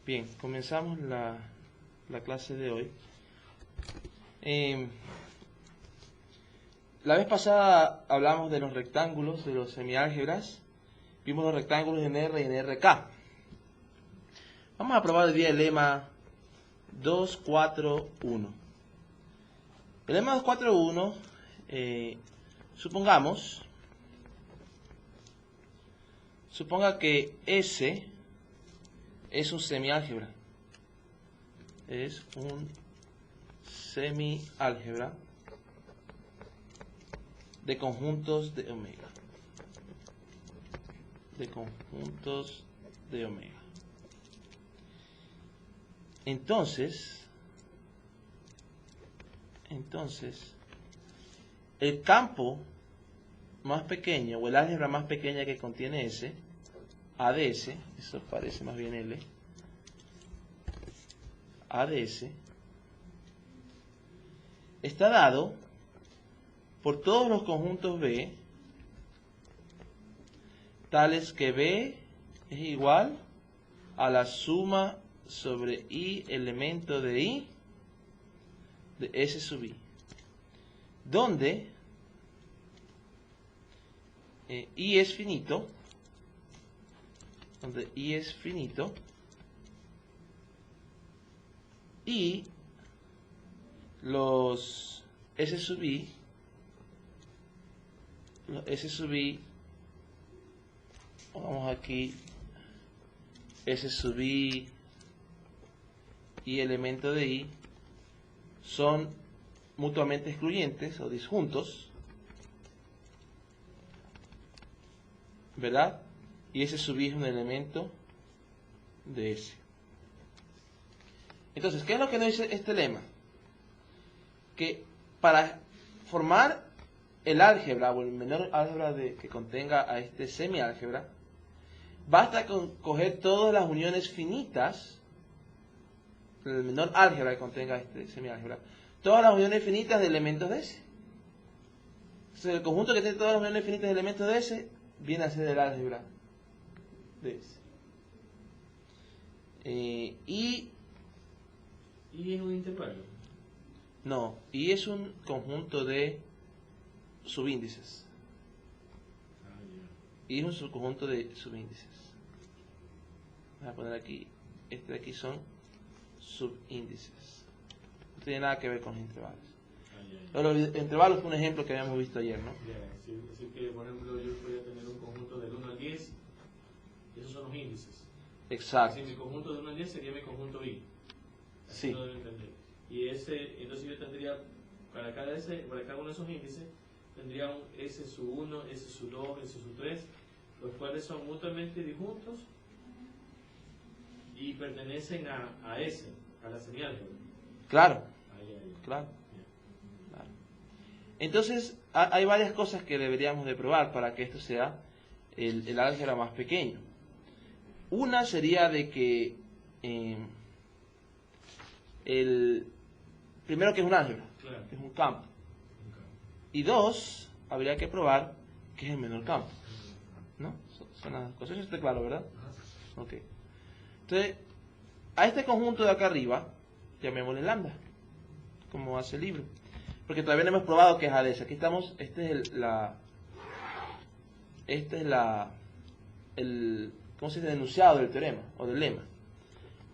Bien, comenzamos la clase de hoy. La vez pasada hablamos de los rectángulos, de los semiálgebras. Vimos los rectángulos en R y en RK. Vamos a probar hoy día el lema 241. El lema 241, suponga que S es un semiálgebra. Es un semiálgebra de conjuntos de omega. De conjuntos de omega. Entonces, el campo más pequeño, o el álgebra más pequeña que contiene S, ADS, eso parece más bien L, ADS, está dado por todos los conjuntos B, tales que B es igual a la suma sobre I elemento de I de S sub I, donde I es finito, y los S sub I, pongamos aquí S sub I y elemento de I, son mutuamente excluyentes o disjuntos, ¿verdad? Y S sub I es un elemento de S. Entonces, ¿qué es lo que nos dice este lema? Que para formar el álgebra o el menor álgebra que contenga a este semiálgebra, basta con coger todas las uniones finitas, el menor álgebra que contenga este semiálgebra, todas las uniones finitas de elementos de S. Entonces, el conjunto que tiene todas las uniones finitas de elementos de S viene a ser el álgebra de S. Y es un intervalo. No, y es un conjunto de subíndices. Y es un subconjunto de subíndices. Voy a poner aquí, este de aquí son subíndices. No tiene nada que ver con los intervalos. Los intervalos fue un ejemplo que habíamos visto ayer, ¿no? Así que, por ejemplo, yo podría tener un conjunto del 1 al 10, y esos son los índices. Exacto. Así, mi conjunto del 1 al 10 sería mi conjunto I. Así Sí. lo debo entender. Y entonces yo tendría, para cada uno de esos índices, tendría un S sub 1, S sub 2, S sub 3, los cuales son mutuamente disjuntos y pertenecen a S, a la semiálgebra. Claro. Ahí. Claro. Entonces, hay varias cosas que deberíamos de probar para que esto sea el álgebra más pequeño. Una sería de que primero que es un álgebra, Claro. que es un campo. Y dos, habría que probar que es el menor campo. ¿No? Son las cosas. Eso está claro, ¿verdad? Ok. Entonces, a este conjunto de acá arriba, llamémosle lambda, como hace el libro. Porque todavía no hemos probado que es ADS. Aquí estamos, ¿cómo se dice? El enunciado del teorema, o del lema.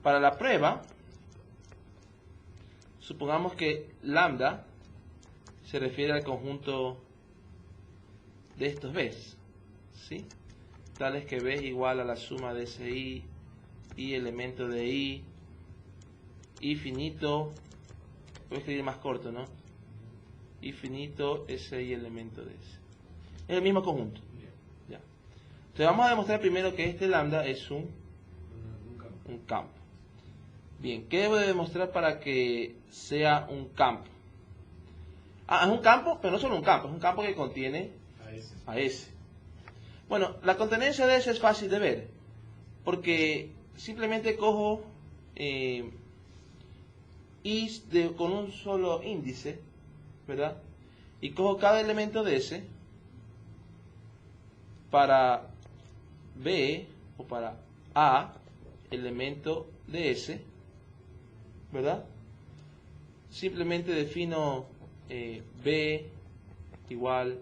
Para la prueba, supongamos que lambda se refiere al conjunto de estos B's, ¿sí? Tales que B es igual a la suma de SI, I elemento de I finito, voy a escribir más corto, ¿no? I finito, SI elemento de S. Es el mismo conjunto. Ya. Entonces vamos a demostrar primero que este lambda es un campo. Bien, ¿qué debo de demostrar para que sea un campo? Es un campo, pero no solo un campo, es un campo que contiene a S. Bueno, la contenencia de S es fácil de ver, porque simplemente cojo I con un solo índice, ¿verdad? Y cojo cada elemento de S para B o para A elemento de S, ¿verdad? Simplemente defino B igual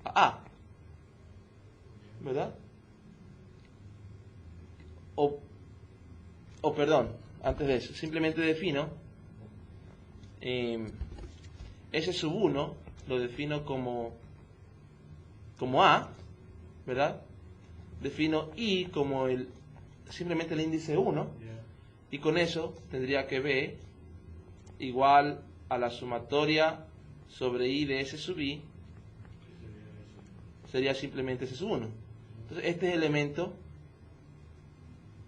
a A, ¿verdad? O perdón, antes de eso, simplemente defino S sub 1, lo defino como A, ¿verdad? Defino I como simplemente el índice 1, y con eso tendría que B igual a la sumatoria sobre I de S sub I, sería simplemente S sub 1. Entonces este es el elemento,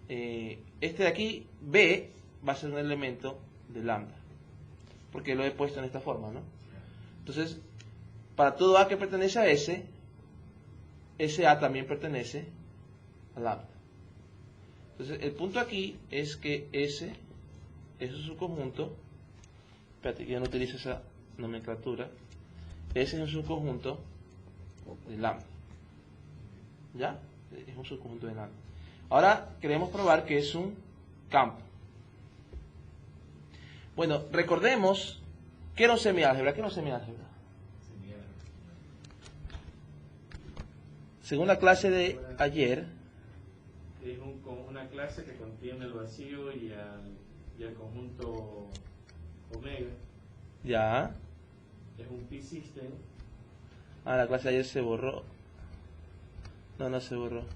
este de aquí, B, va a ser un elemento de lambda, porque lo he puesto en esta forma, ¿no? Entonces, para todo A que pertenece a S, ese A también pertenece a lambda. Entonces, el punto aquí es que S es un subconjunto, espérate que yo no utilizo esa nomenclatura, S es un subconjunto de lambda. ¿Ya? Es un subconjunto de lambda. Ahora queremos probar que es un campo. Bueno, recordemos que era un semiálgebra. ¿Qué era un semiálgebra? Según la clase de ayer, es una clase que contiene el vacío y al conjunto omega. ya. Es un P-system. Ah, la clase de ayer se borró. No se borró. Es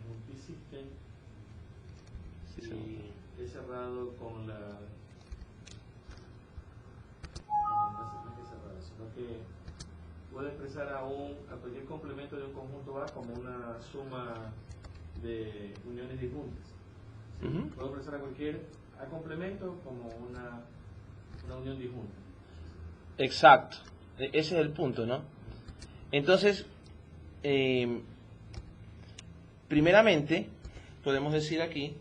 un P-system. Sí, se borró. Y es cerrado con la... No es que cerrado, sino que puede expresar a cualquier complemento de un conjunto A como una suma de uniones disjuntas. ¿Sí? Ujú. Puedo expresar a cualquier A complemento como una unión disjunta. Exacto. Ese es el punto, ¿no? Entonces, primeramente, podemos decir aquí,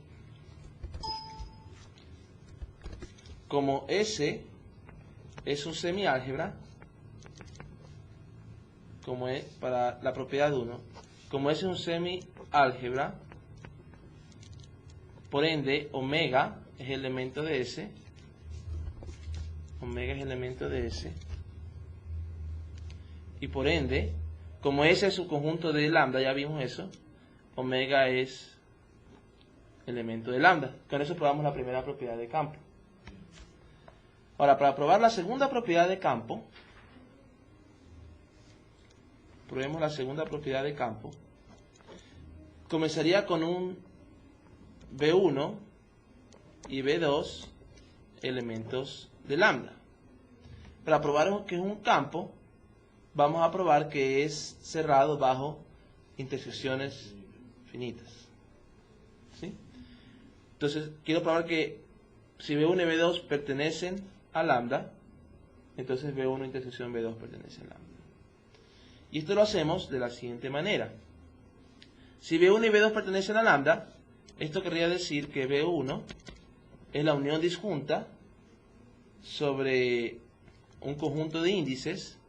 como S es un semiálgebra, como es para la propiedad 1, como S es un semiálgebra, por ende, omega es elemento de S, omega es elemento de S, y por ende, como S es su conjunto de lambda, ya vimos eso, omega es elemento de lambda. Con eso probamos la primera propiedad de campo. Ahora, para probar la segunda propiedad de campo, probemos la segunda propiedad de campo, comenzaría con un B1 y B2 elementos de lambda. Para probar que es un campo, vamos a probar que es cerrado bajo intersecciones finitas. ¿Sí? Entonces, quiero probar que si B1 y B2 pertenecen a lambda, entonces B1 intersección B2 pertenece a lambda. Y esto lo hacemos de la siguiente manera. Si B1 y B2 pertenecen a lambda, esto querría decir que B1 es la unión disjunta sobre un conjunto de índices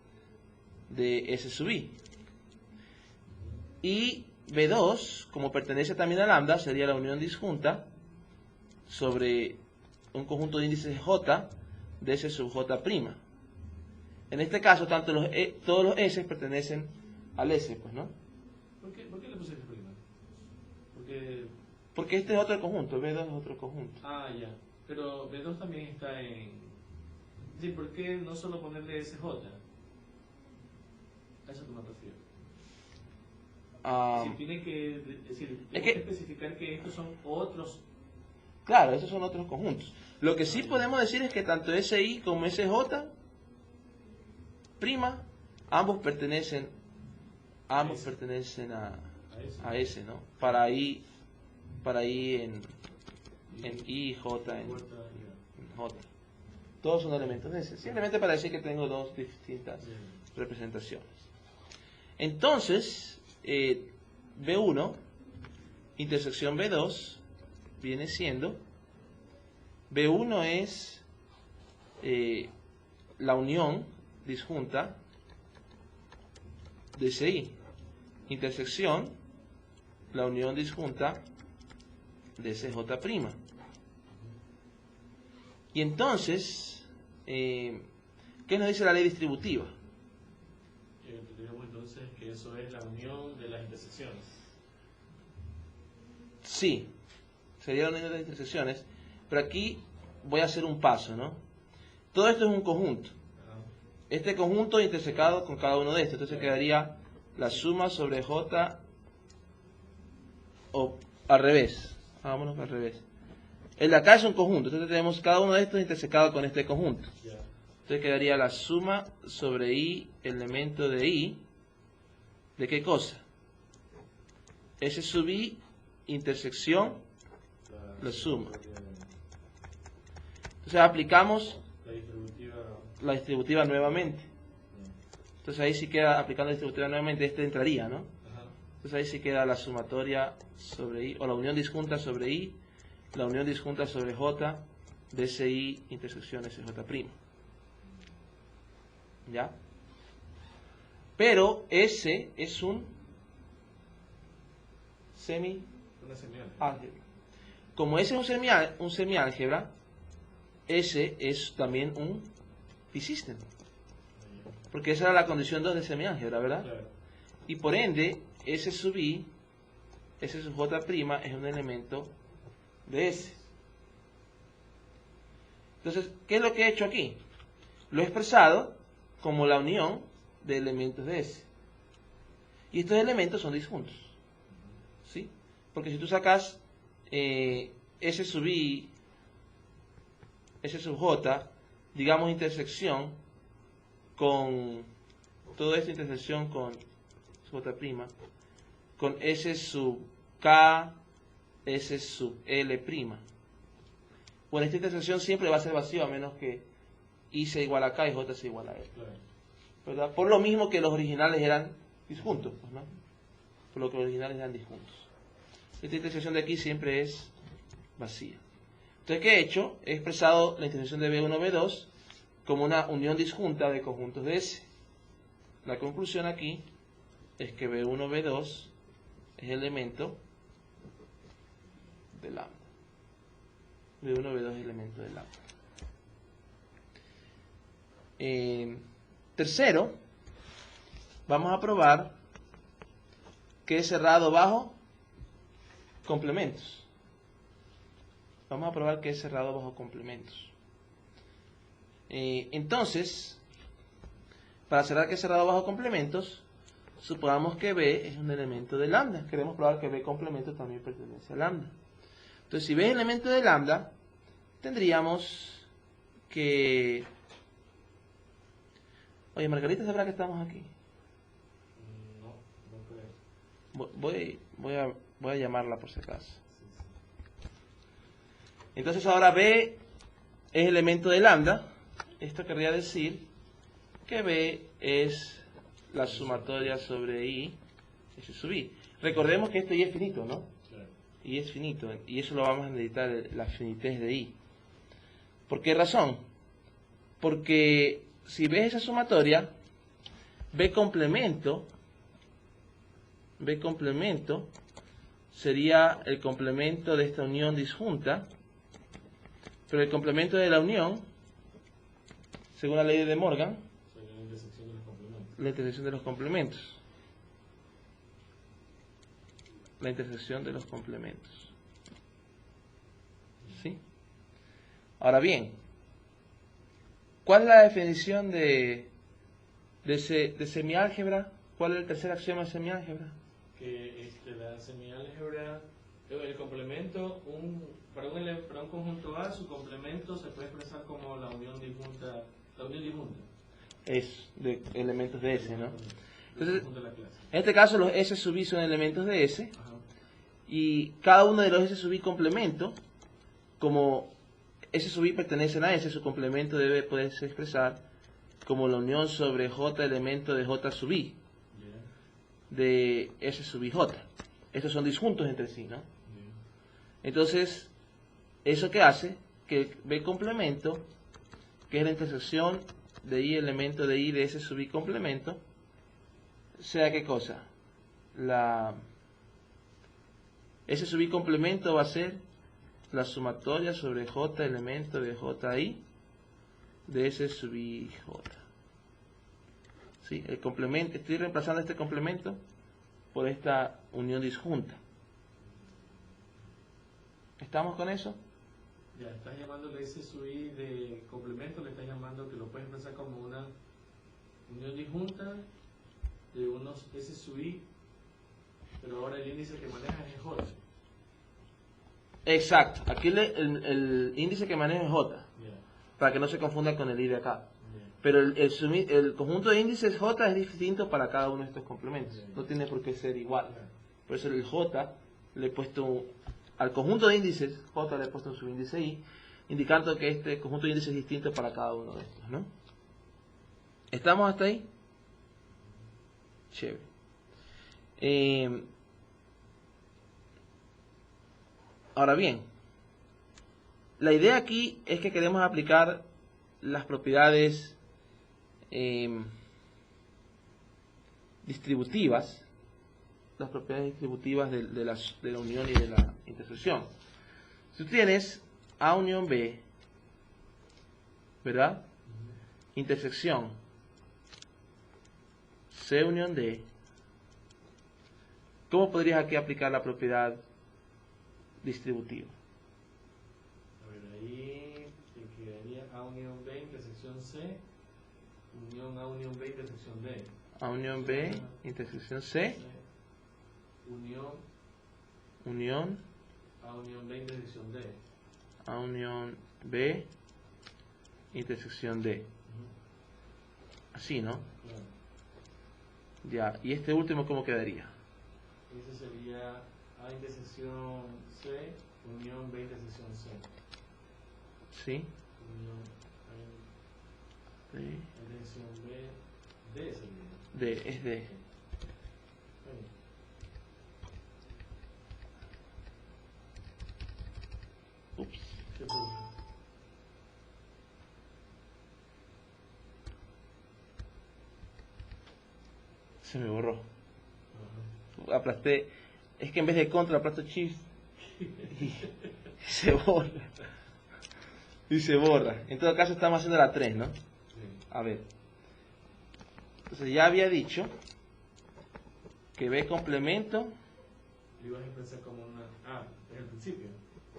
de S sub I. Y B2, como pertenece también a lambda, sería la unión disjunta sobre un conjunto de índices J de S sub J'. En este caso, todos los S pertenecen al S, pues, ¿no? ¿Por qué le puse S'? Porque este es otro conjunto, B2 es otro conjunto. Ah, ya. Pero B2 también está en... Sí, ¿por qué no solo ponerle SJ? A eso que me refiero. Si tiene que especificar que estos son otros. Claro, esos son otros conjuntos. Lo que sí podemos decir es que tanto SI como SJ', ambos pertenecen a S, ¿no? Para I en I, J en J. Todos son elementos de S. Simplemente para decir que tengo dos distintas representaciones. Entonces, B1 intersección B2 viene siendo, B1 es la unión disjunta de SI, intersección, la unión disjunta de ese J'. Y entonces, ¿qué nos dice la ley distributiva? Tendríamos entonces que eso es la unión de las intersecciones. Sí, sería la unión de las intersecciones, pero aquí voy a hacer un paso, ¿no? Todo esto es un conjunto. Este conjunto intersecado con cada uno de estos, entonces quedaría la suma sobre J, o al revés, hagámonos al revés. El de acá es un conjunto, entonces tenemos cada uno de estos intersecado con este conjunto. Entonces quedaría la suma sobre I, elemento de I, ¿de qué cosa? S sub I, intersección, la suma. Entonces aplicamos la distributiva nuevamente. Entonces ahí sí queda, aplicando la distributiva nuevamente, este entraría, ¿no? Entonces ahí sí queda la sumatoria sobre I, o la unión disjunta sobre I, la unión disjunta sobre J, de ese I intersección SJ'. ¿Ya? Pero S es un semi-álgebra. Como S es un semi-álgebra, S es también un P-system. Porque esa era la condición 2 de semi-álgebra, ¿verdad? Claro. Y por ende, S sub I, S sub J' es un elemento de S. Entonces, ¿qué es lo que he hecho aquí? Lo he expresado como la unión de elementos de S. Y estos elementos son disjuntos. ¿Sí? Porque si tú sacas S sub I, S sub J, digamos intersección con toda esta intersección con J', con S sub K, S sub L'. Bueno, esta intersección siempre va a ser vacía a menos que I sea igual a K y J sea igual a L. ¿Verdad? Por lo mismo que los originales eran disjuntos, pues, ¿no? Por lo que los originales eran disjuntos. Esta intersección de aquí siempre es vacía. Entonces, ¿qué he hecho? He expresado la intersección de B1, B2 como una unión disjunta de conjuntos de S. La conclusión aquí es que B1, B2 es elemento de lambda. B1, B2 es elemento de lambda. Tercero, vamos a probar que es cerrado bajo complementos. Vamos a probar que es cerrado bajo complementos. Entonces, para cerrar que es cerrado bajo complementos, supongamos que B es un elemento de lambda. Queremos probar que B complemento también pertenece a lambda. Entonces, si B es elemento de lambda, tendríamos que... Oye, Margarita, ¿sabrá que estamos aquí? No, no creo. Voy a llamarla por si acaso. Entonces ahora B es elemento de lambda. Esto querría decir que B es la sumatoria sobre I, S sub I. Recordemos que esto I es finito, ¿no? Claro. I es finito, y eso lo vamos a necesitar, la finitez de I. ¿Por qué razón? Porque si ves esa sumatoria, B complemento sería el complemento de esta unión disjunta, pero el complemento de la unión, según la ley de Morgan, Sería la intersección de los complementos. la intersección de los complementos. La intersección de los complementos. ¿Sí? Ahora bien, ¿cuál es la definición de semiálgebra? ¿Cuál es el tercer axioma de semiálgebra? Que la semiálgebra, el complemento, para un conjunto A, su complemento se puede expresar como la unión disjunta. Es de elementos de S, ¿no? Entonces, De la clase. en este caso los S sub I son elementos de S, Ajá. y cada uno de los S sub I complemento, como S sub I pertenecen a S, su complemento debe poderse expresar como la unión sobre J elemento de J sub I, de S sub I J. Estos son disjuntos entre sí, ¿no? Entonces, ¿eso qué hace? Que B complemento, que es la intersección de I elemento de I de S sub I complemento, sea ¿qué cosa? S sub I complemento va a ser la sumatoria sobre J elemento de JI de S sub I J. ¿Sí? El complemento, estoy reemplazando este complemento por esta unión disjunta. ¿Estamos con eso? Ya, estás llamándole S sub I de complemento, le estás llamando que lo puedes pensar como una unión disjunta de unos S sub I, pero ahora el índice que manejas es J. Exacto, aquí el índice que maneja es J, Ya, para que no se confunda con el I de acá. ya. Pero el conjunto de índices J es distinto para cada uno de estos complementos. Bien. No tiene por qué ser igual. Ya. Por eso el J le he puesto, al conjunto de índices J le he puesto un subíndice I, indicando que este conjunto de índices es distinto para cada uno de estos, ¿no? ¿Estamos hasta ahí? Chévere. Ahora bien, la idea aquí es que queremos aplicar las propiedades distributivas, de la unión y de la intersección. Si tú tienes A unión B, ¿verdad? Intersección C unión D, ¿cómo podrías aquí aplicar la propiedad distributiva? A ver, ahí te quedaría A unión B intersección C, unión A unión B intersección D. A unión B, intersección C, unión A unión B intersección D. A unión B, intersección D. Así, ¿no? Claro. Ya, y este último, ¿cómo quedaría? Ese sería A intersección C, unión B intersección C. ¿Sí? Unión D, A intersección B, D sería. D, es D. Ups. ¿Qué pasa? Se me borró. Ajá. Aplasté, es que en vez de contra aplasto shift y se borra. Y se borra. En todo caso estamos haciendo la 3, ¿no? Sí. A ver. Entonces ya había dicho que B complemento, Lo ibas a expresar como una A, es el principio.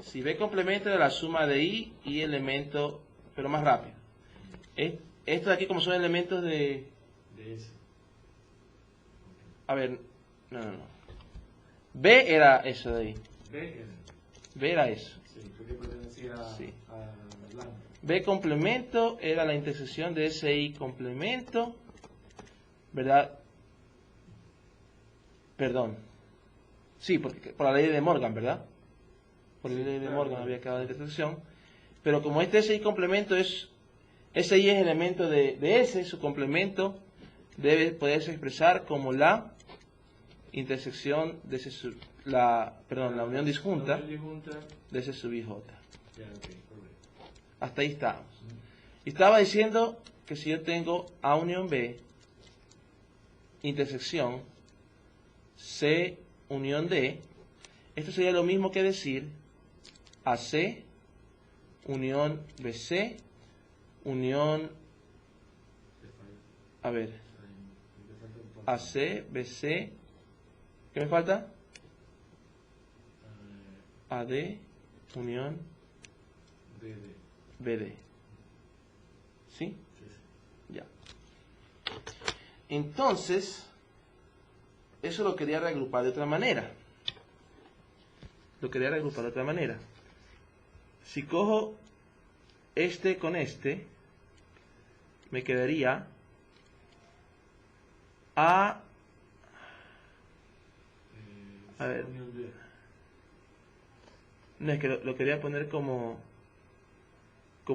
si B complemento de la suma de I y elemento, pero más rápido. Estos de aquí como son elementos de... De S. A ver, no. B era eso de ahí. B, S. B era eso. Sí, porque pertenecía Sí. a lambda. B complemento era la intersección de ese I complemento, ¿verdad? Perdón. Sí, porque por la ley de Morgan, ¿verdad? Por la Sí, ley de claro, Morgan claro. había quedado la intersección. Pero como este SI complemento es... SI es elemento de S, su complemento debe poderse expresar como la intersección de ese la unión disjunta La unión disjunta. de ese sub IJ. Ya, ok, correcto. Hasta ahí estábamos. Y estaba diciendo que si yo tengo A unión B, intersección C unión D, esto sería lo mismo que decir AC unión BC unión, a ver, AC, BC, ¿qué me falta? AD, unión, BD. ¿Sí? Ya. Entonces, eso lo quería reagrupar de otra manera. Si cojo este con este, me quedaría A ver, no es que lo quería poner como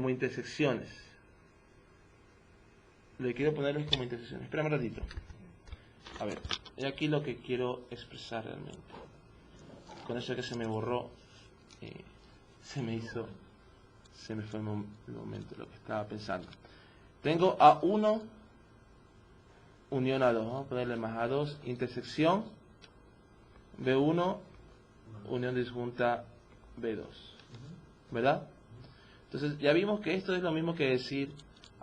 intersecciones. Lo que quiero ponerlo es como intersecciones. Espérame un ratito. A ver, y aquí lo que quiero expresar realmente. Con eso que se me borró, se me fue el momento lo que estaba pensando. Tengo A1 unión A2, vamos a ponerle más A2, intersección B1 unión disjunta B2. ¿verdad? Entonces ya vimos que esto es lo mismo que decir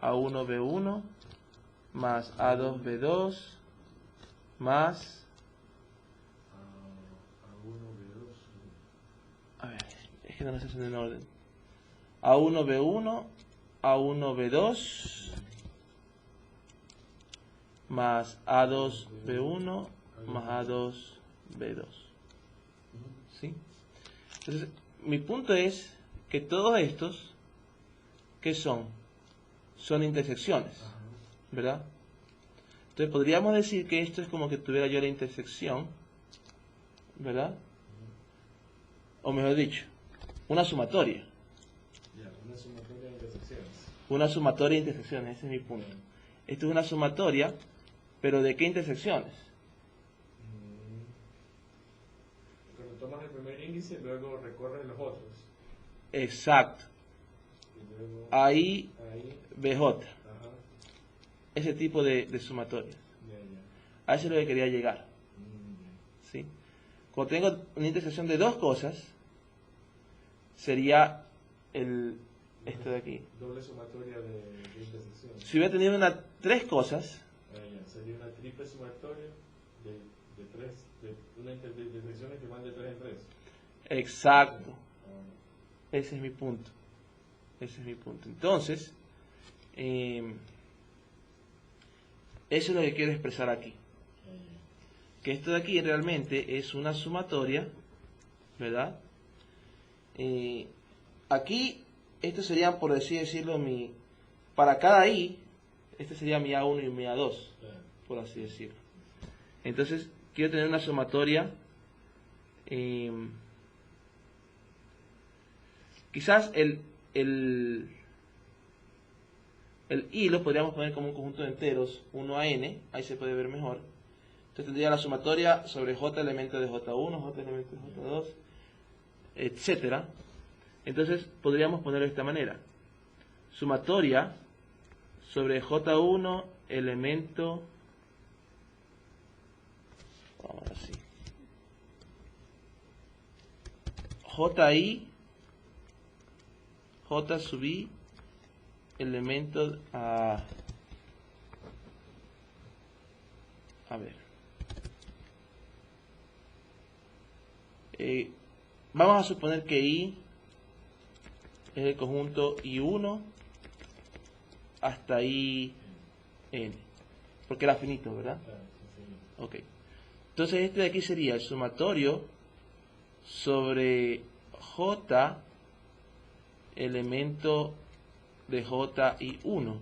A1B1 más A2B2 más... A ver, es que no las hacen en orden. A1B1, A1B2 más A2B1 más A2B2. ¿Sí? Entonces, mi punto es que todos estos, ¿qué son? Son intersecciones, ¿verdad? Entonces podríamos decir que esto es como que tuviera yo la intersección, ¿verdad? O mejor dicho, una sumatoria. Una sumatoria de intersecciones. Una sumatoria de intersecciones, ese es mi punto. Esto es una sumatoria, pero ¿de qué intersecciones? Cuando tomas el primer índice, luego recorres los otros. Exacto. Y luego Ahí, BJ. Ajá. Ese tipo de sumatoria. Ya, ya. A eso es lo que quería llegar. ¿Sí? Cuando tengo una intersección de dos cosas, sería esto de aquí. Doble sumatoria de intersecciones. Si hubiera tenido tres cosas, Ya. Sería una triple sumatoria de tres, de intersecciones que van de 3 en 3. exacto. Ese es mi punto. Ese es mi punto. Entonces, eso es lo que quiero expresar aquí. Que esto de aquí realmente es una sumatoria, ¿verdad? Aquí, esto sería, por así decirlo, para cada i, este sería mi A1 y mi A2, por así decirlo. Entonces, quiero tener una sumatoria. Quizás el i lo podríamos poner como un conjunto de enteros, 1 a n, ahí se puede ver mejor. Entonces tendría la sumatoria sobre j elemento de j1, j elemento de j2, etcétera. Entonces podríamos ponerlo de esta manera. Sumatoria sobre j1 elemento... Vamos así. ji, j sub i, elemento a ver. Vamos a suponer que i es el conjunto i1 hasta in, porque era finito, ¿verdad? Ok. Entonces este de aquí sería el sumatorio sobre j elemento de j y 1,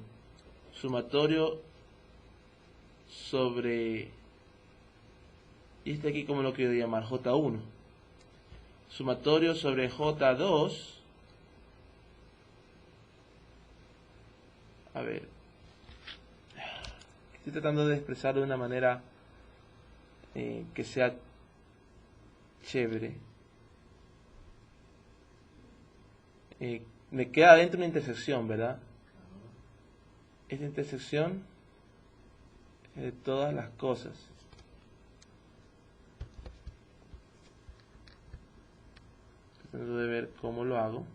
sumatorio sobre, y este aquí como lo quiero llamar, j1, sumatorio sobre j2, a ver, estoy tratando de expresarlo de una manera que sea chévere. Me queda dentro una intersección, ¿verdad? Esta intersección es de todas las cosas. Tratando de ver cómo lo hago.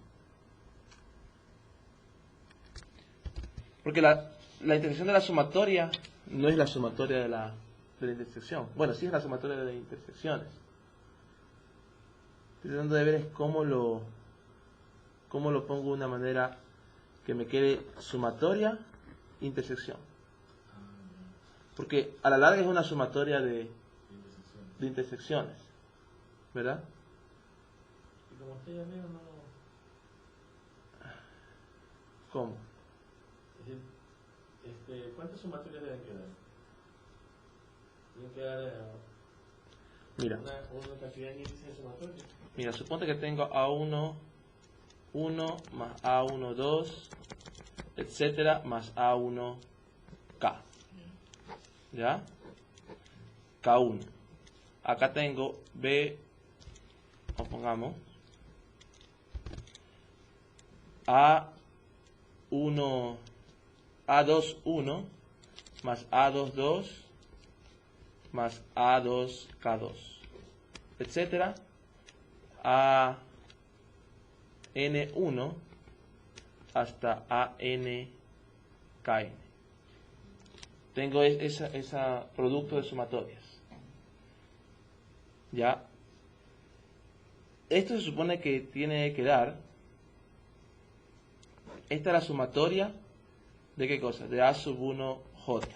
Porque la intersección de la sumatoria no es la sumatoria de la intersección. Bueno, sí es la sumatoria de las intersecciones. Estoy tratando de ver es cómo lo pongo de una manera que me quede sumatoria, intersección. Porque a la larga es una sumatoria de intersecciones, ¿verdad? Y como usted ya veo, no... ¿Cómo? ¿Cuántas sumatorias deben quedar? Deben quedar Mira. una cantidad de índices de sumatoria. Mira, suponte que tengo A1, 1 más A1, 2, etcétera, más A1, K. ¿Ya? K1. Acá tengo B, o pongamos, A1, A2, 1, más A2, 2, más A2, K2, etcétera, N1 hasta ANKN. Tengo ese producto de sumatorias. ¿Ya? Esto se supone que tiene que dar. Esta es la sumatoria de qué cosa? De A sub 1 J.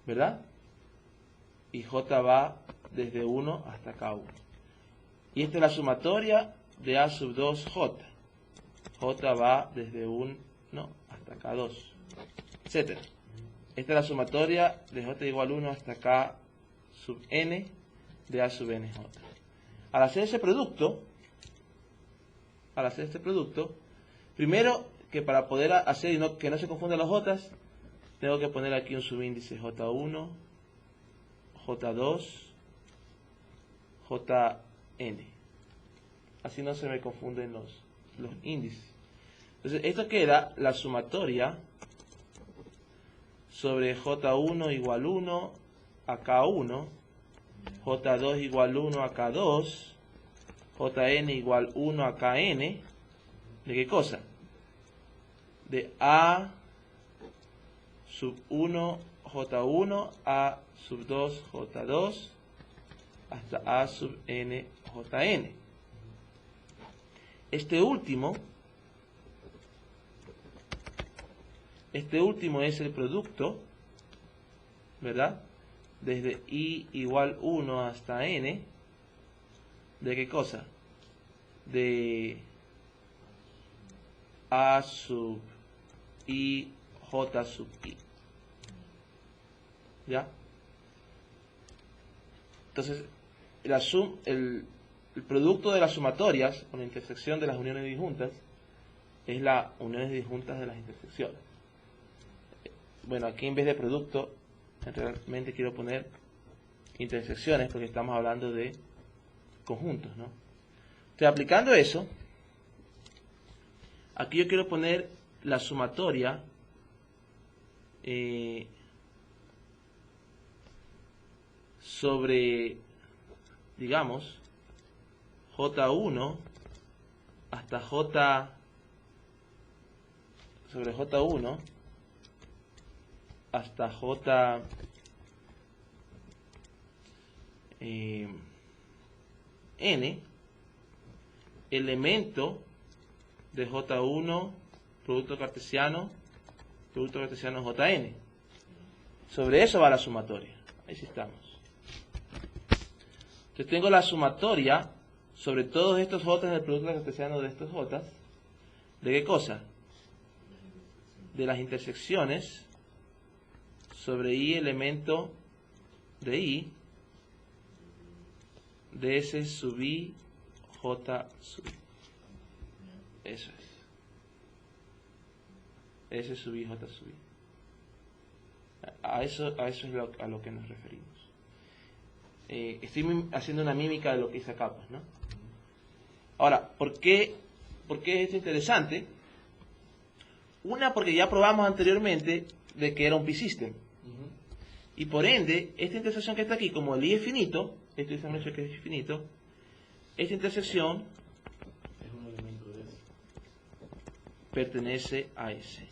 ¿Verdad? Y J va desde 1 hasta K1. Y esta es la sumatoria de A sub 2 J. J va desde 1 hasta K2, etc. Esta es la sumatoria de J igual 1 hasta K sub N de A sub NJ. Al hacer este producto, primero que para poder hacer y que no se confundan los J, tengo que poner aquí un subíndice J1, J2, Jn. Así no se me confunden los índices. Entonces, esto queda la sumatoria sobre J1 igual 1 a K1, J2 igual 1 a K2, Jn igual 1 a Kn. ¿De qué cosa? De A sub 1 J1 a sub 2 J2 hasta A sub N Jn. Este último es el producto, ¿verdad? Desde I igual 1 hasta N. ¿De qué cosa? De A sub I J sub I. ¿Ya? Entonces, el producto de las sumatorias con la intersección de las uniones disjuntas es la uniones disjuntas de las intersecciones. Bueno, aquí en vez de producto, realmente quiero poner intersecciones porque estamos hablando de conjuntos, ¿no? Entonces, aplicando eso, aquí yo quiero poner la sumatoria sobre, digamos, J1 hasta sobre J1 hasta N, elemento de J1, producto cartesiano Jn. Sobre eso va la sumatoria. Ahí sí estamos. Entonces tengo la sumatoria sobre todos estos J del producto cartesiano de estos J. ¿De qué cosa? De las intersecciones sobre I elemento de I de S sub I J sub I. Eso es. S sub I J sub I. A eso es a lo que nos referimos. Estoy haciendo una mímica de lo que hice acá, pues, ¿no? Ahora, ¿por qué esto es interesante? Una, porque ya probamos anteriormente de que era un P-System. Y por ende, esta intersección que está aquí, como el I es finito, esto dice mucho que es finito, esta intersección Es un elemento de S. Pertenece a S.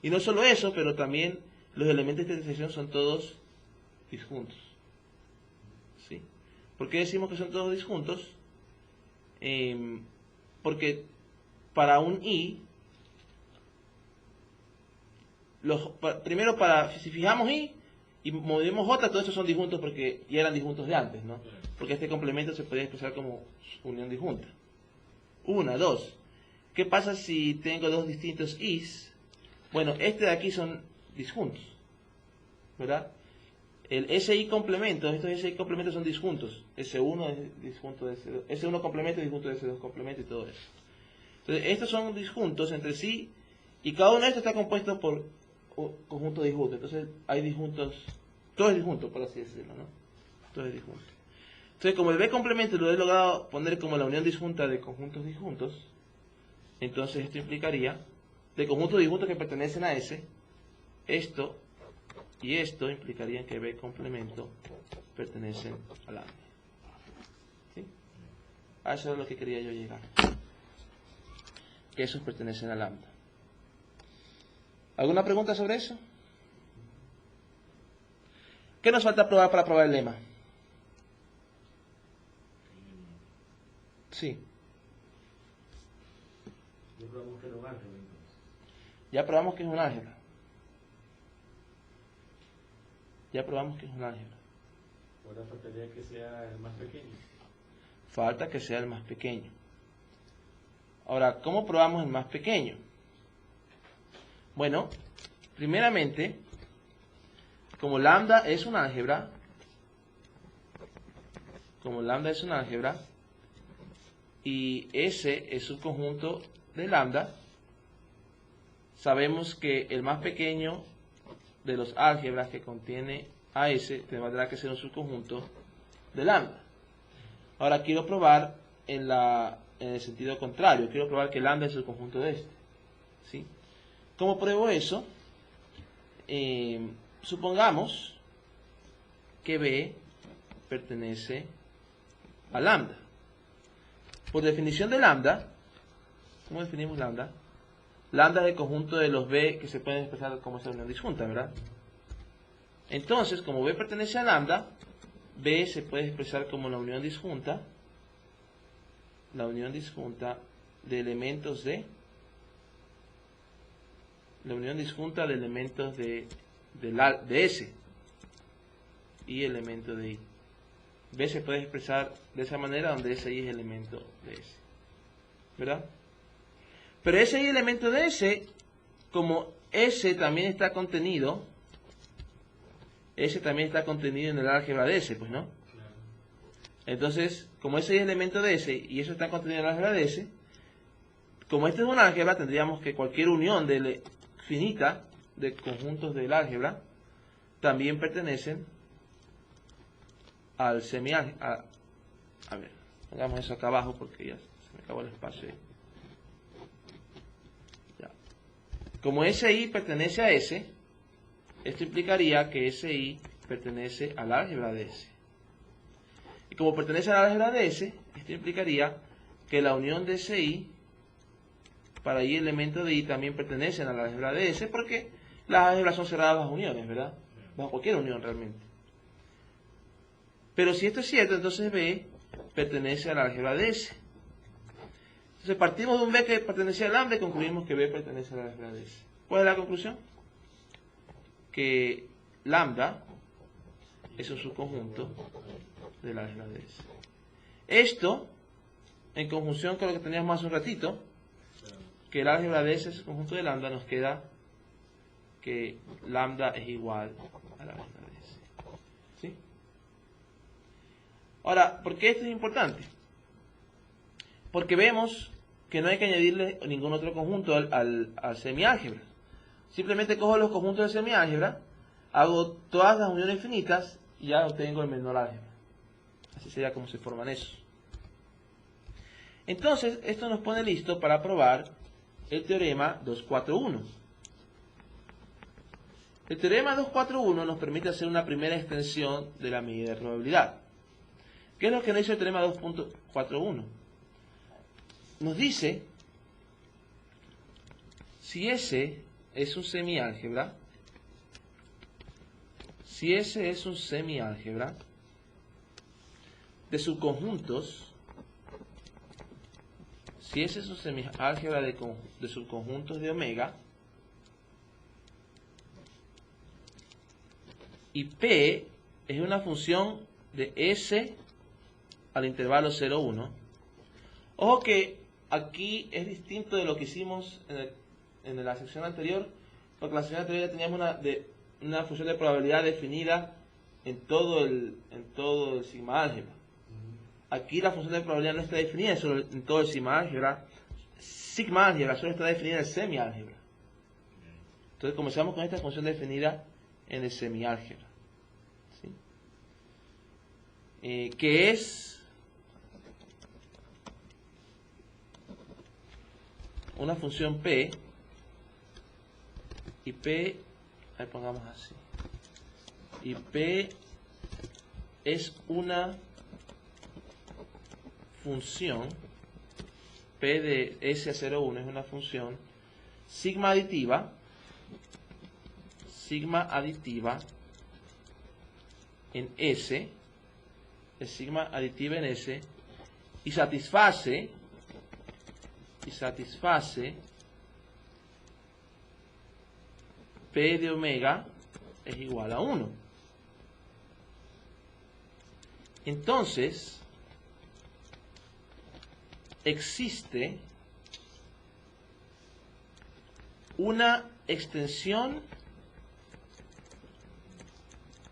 Y no solo eso, pero también los elementos de esta intersección son todos disjuntos. ¿Sí? ¿Por qué decimos que son todos disjuntos? Porque para un I, primero si fijamos I y movemos J, todos estos son disjuntos porque ya eran disjuntos de antes, ¿no? Porque este complemento se puede expresar como unión disjunta. Una, dos. ¿Qué pasa si tengo dos distintos Is? Bueno, este de aquí son disjuntos, ¿verdad? El SI complemento, estos SI complementos son disjuntos. S1 es disjunto de S2, S1 complemento es disjunto de S2 complemento y todo eso. Entonces, estos son disjuntos entre sí y cada uno de estos está compuesto por conjuntos disjuntos. Entonces, hay disjuntos, todo es disjunto, por así decirlo, ¿no? Todo es disjunto. Entonces, como el B complemento lo he logrado poner como la unión disjunta de conjuntos disjuntos, entonces esto implicaría de conjuntos disjuntos que pertenecen a S, esto y esto implicarían que B complemento pertenecen a lambda. ¿Sí? A eso es lo que quería yo llegar. Que esos pertenecen a lambda. ¿Alguna pregunta sobre eso? ¿Qué nos falta probar para probar el lema? Sí. Yo probamos que era un álgebra entonces. Ya probamos que es un álgebra. Ya probamos que es un álgebra. Ahora faltaría que sea el más pequeño. Falta que sea el más pequeño. Ahora, ¿cómo probamos el más pequeño? Bueno, primeramente, como lambda es un álgebra, y S es un conjunto de lambda, sabemos que el más pequeño de los álgebras que contiene a S tendrá que ser un subconjunto de lambda. Ahora quiero probar en el sentido contrario, quiero probar que lambda es el conjunto de este. ¿Sí? ¿Cómo pruebo eso? Supongamos que B pertenece a lambda. Por definición de lambda, ¿cómo definimos lambda? Lambda es el conjunto de los B que se pueden expresar como esa unión disjunta, ¿verdad? Entonces, como B pertenece a lambda, B se puede expresar como la unión disjunta de elementos de S y elemento de I. B se puede expresar de esa manera donde S y es elemento de S, ¿verdad? Pero ese y elemento de S, como S también está contenido en el álgebra de S, pues, ¿no? Claro. Entonces, como ese es elemento de S y eso está contenido en el álgebra de S, como este es un álgebra, tendríamos que cualquier unión finita de conjuntos del álgebra también pertenecen al semiálgebra. A ver, pongamos eso acá abajo porque ya se me acabó el espacio. Ya. Como SI pertenece a S, esto implicaría que SI pertenece al álgebra de S. Y como pertenece al álgebra de S, esto implicaría que la unión de SI para I elemento de I también pertenecen al álgebra de S, porque las álgebras son cerradas bajo uniones, ¿verdad? Bajo cualquier unión realmente. Pero si esto es cierto, entonces B pertenece al álgebra de S. Entonces partimos de un B que pertenece al lambda y concluimos que B pertenece al álgebra de S. ¿Cuál es la conclusión? Que lambda es un subconjunto del álgebra de S. Esto, en conjunción con lo que teníamos hace un ratito, que el álgebra de S es el conjunto de lambda, nos queda que lambda es igual al álgebra de S. ¿Sí? Ahora, ¿por qué esto es importante? Porque vemos que no hay que añadirle ningún otro conjunto al semiálgebra. Simplemente cojo los conjuntos del semiálgebra, hago todas las uniones finitas y ya obtengo el menor álgebra. Así sería como se forman esos. Entonces, esto nos pone listo para probar el teorema 241. El teorema 241 nos permite hacer una primera extensión de la medida de probabilidad. ¿Qué es lo que nos dice el teorema 241? Nos dice, si S es un semiálgebra, de subconjuntos, si S es un semiálgebra de subconjuntos de omega, y P es una función de S al intervalo 0, 1. Ojo que aquí es distinto de lo que hicimos en la sección anterior, porque en la sección anterior ya teníamos una función de probabilidad definida en todo el sigma álgebra. Aquí la función de probabilidad no está definida solo en todo el sigma álgebra, solo está definida en el semiálgebra. Entonces comenzamos con esta función definida en el semiálgebra, ¿sí? Que es una función P, y P, ahí pongamos así, y P es una función, P de S a 0,1 es una función sigma aditiva en S, es sigma aditiva en S, y satisface P de omega es igual a 1. Entonces, existe una extensión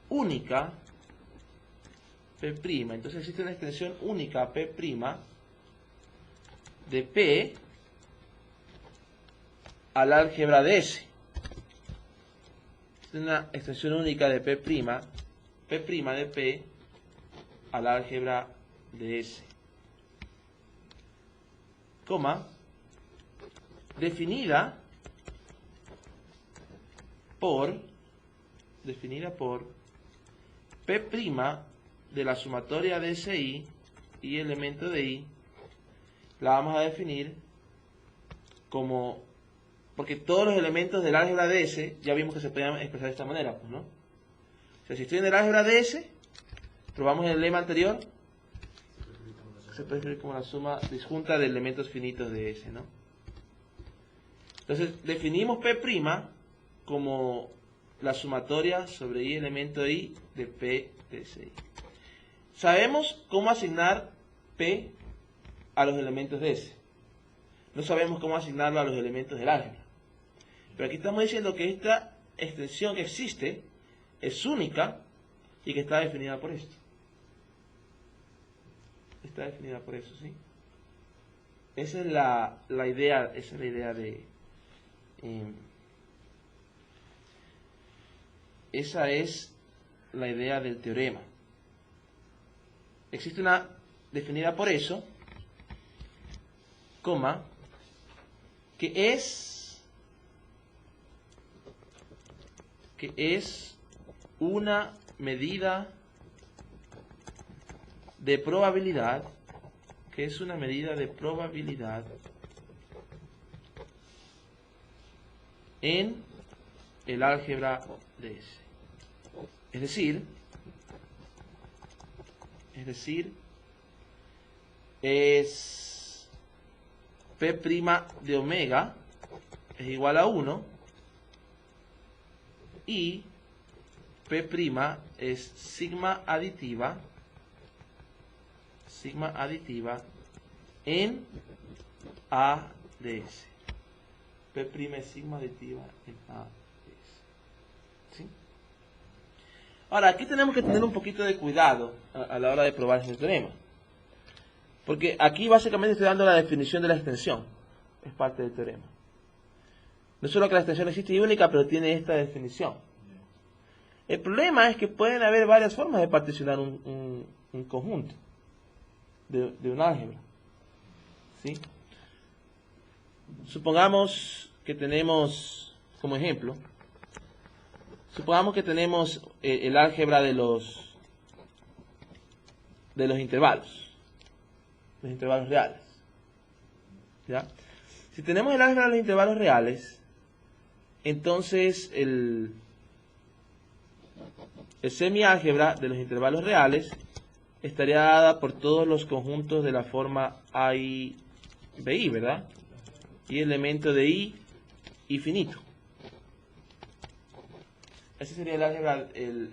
única P'. Entonces existe una extensión única P' de P al álgebra de S. Es una extensión única de P' de P al álgebra de S. Coma, definida por P' de la sumatoria de SI y elemento de I, la vamos a definir como, porque todos los elementos del álgebra de S ya vimos que se podían expresar de esta manera, pues, ¿no? O sea, si estoy en el álgebra de S, probamos el lema anterior, se puede escribir como la suma disjunta de elementos finitos de S, ¿no? Entonces, definimos P' como la sumatoria sobre I elemento I de P de SI. Sabemos cómo asignar P a los elementos de S. No sabemos cómo asignarlo a los elementos del álgebra. Pero aquí estamos diciendo que esta extensión que existe es única y que está definida por esto. Está definida por eso, ¿sí? Esa es la idea, de... esa es la idea del teorema. Existe una definida por eso, coma, que es una medida de probabilidad, en el álgebra de S. Es decir, es P' de omega es igual a 1 y P' es sigma aditiva en A de S. P' es sigma aditiva en A de S. ¿Sí? Ahora, aquí tenemos que tener un poquito de cuidado a la hora de probar este teorema. Porque aquí básicamente estoy dando la definición de la extensión. Es parte del teorema. No solo que la extensión existe y única, pero tiene esta definición. El problema es que pueden haber varias formas de particionar un conjunto de un álgebra. ¿Sí? Supongamos que tenemos, como ejemplo, el álgebra de los intervalos. Los intervalos reales. ¿Ya? Si tenemos el álgebra de los intervalos reales, entonces el semiálgebra de los intervalos reales estaría dada por todos los conjuntos de la forma A y BI, ¿verdad? Y elemento de I infinito. Ese sería el álgebra, el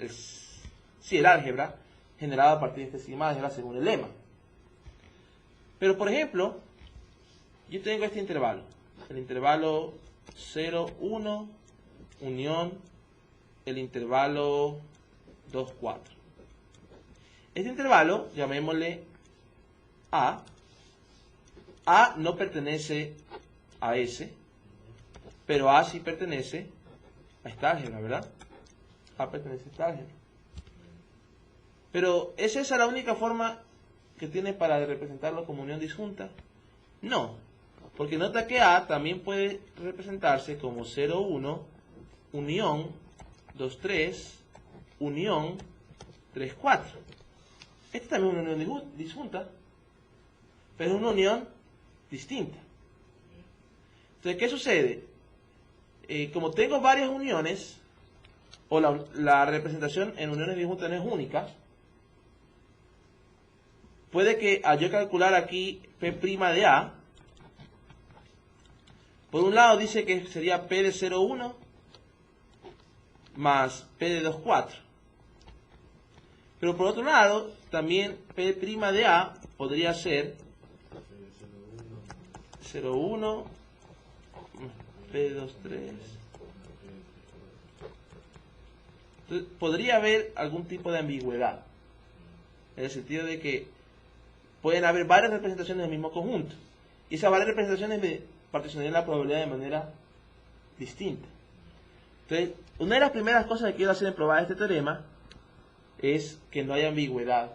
álgebra generado a partir de este sigma álgebra según el lema. Pero, por ejemplo, yo tengo este intervalo. El intervalo 0, 1, unión, el intervalo 2, 4. Este intervalo, llamémosle A. A no pertenece a S, pero A sí pertenece a esta álgebra, ¿verdad? A pertenece a esta álgebra. Pero, ¿es esa la única forma que tiene para representarlo como unión disjunta? No, porque nota que A también puede representarse como 0, 1, unión, 2, 3, unión, 3, 4. Esta también es una unión disjunta. pero es una unión distinta. Entonces, ¿qué sucede? Como tengo varias uniones, o la representación en uniones disjuntas no es única, puede que al yo calcular aquí P' de A, por un lado dice que sería P de 0,1 más P de 2,4. Pero por otro lado, también P' de A podría ser 0,1, P de 2,3. Entonces, podría haber algún tipo de ambigüedad, en el sentido de que pueden haber varias representaciones del mismo conjunto, y esas varias representaciones me particionarían la probabilidad de manera distinta. Entonces, una de las primeras cosas que quiero hacer en probar este teorema es que no haya ambigüedad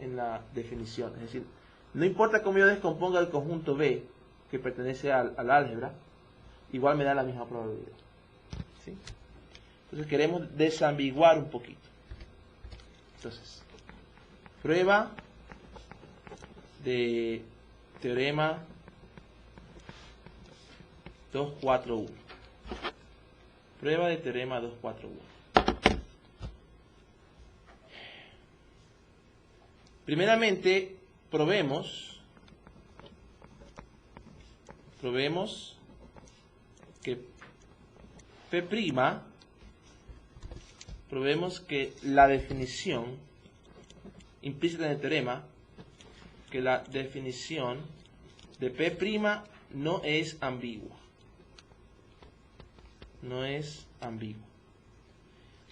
en la definición. Es decir, no importa cómo yo descomponga el conjunto B que pertenece al álgebra, igual me da la misma probabilidad. ¿Sí? Entonces queremos desambiguar un poquito. Entonces, prueba de teorema 241. Prueba de teorema 241. Primeramente, probemos que probemos que la definición implícita en el teorema, que la definición de P' no es ambigua. No es ambigua.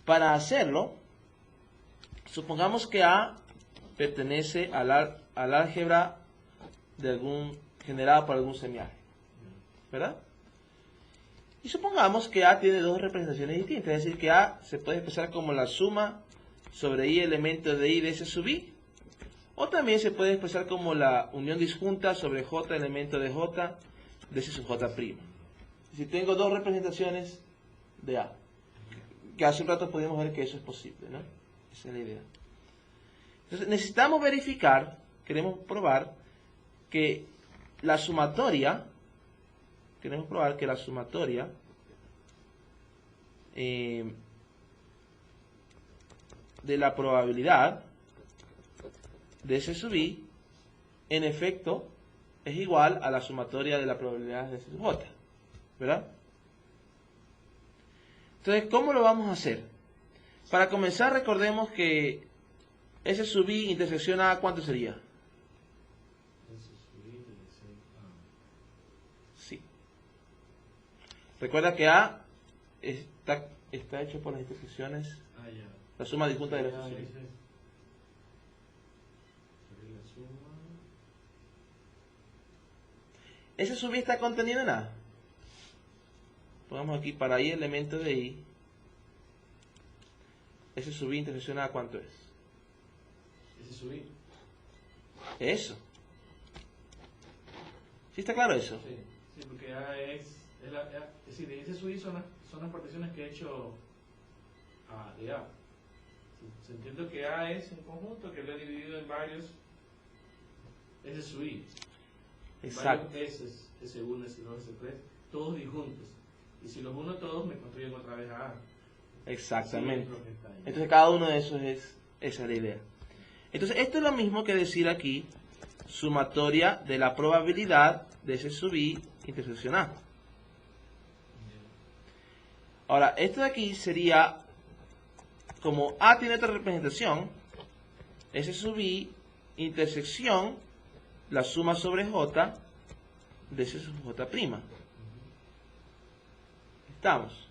Para hacerlo, supongamos que A pertenece al álgebra generado por algún semiálgebra, ¿verdad? Y supongamos que A tiene dos representaciones distintas, es decir, que A se puede expresar como la suma sobre I elementos de I de S sub I, o también se puede expresar como la unión disjunta sobre J elementos de J de S sub J'. Si tengo dos representaciones de A, que hace un rato pudimos ver que eso es posible, ¿no? Esa es la idea. Entonces necesitamos verificar, queremos probar que la sumatoria de la probabilidad de S sub I, en efecto, es igual a la sumatoria de la probabilidad de S sub J, ¿verdad? Entonces, ¿cómo lo vamos a hacer? Para comenzar, recordemos que S sub I intersección A, ¿cuánto sería? Sí. Recuerda que A está hecho por las intersecciones, la suma disjunta de las intersecciones. S sub I está contenido en A. Pongamos aquí para I elemento de I. S sub I intersección A, ¿cuánto es? S sub I. Eso. ¿Sí está claro eso? Sí, porque A es decir, de S sub I son las particiones que he hecho de A. Se entiende que A es un conjunto que lo he dividido en varios S sub I. Exacto. Varios S, S1, S2, S3, todos disjuntos. Y si los uno todos, me construyen otra vez a A. Exactamente. Sí, entonces cada uno de esos esa es la idea. Entonces esto es lo mismo que decir aquí sumatoria de la probabilidad de S sub I intersección A. Ahora, esto de aquí sería, como A tiene otra representación, S sub I intersección la suma sobre J de S sub J'. ¿Estamos?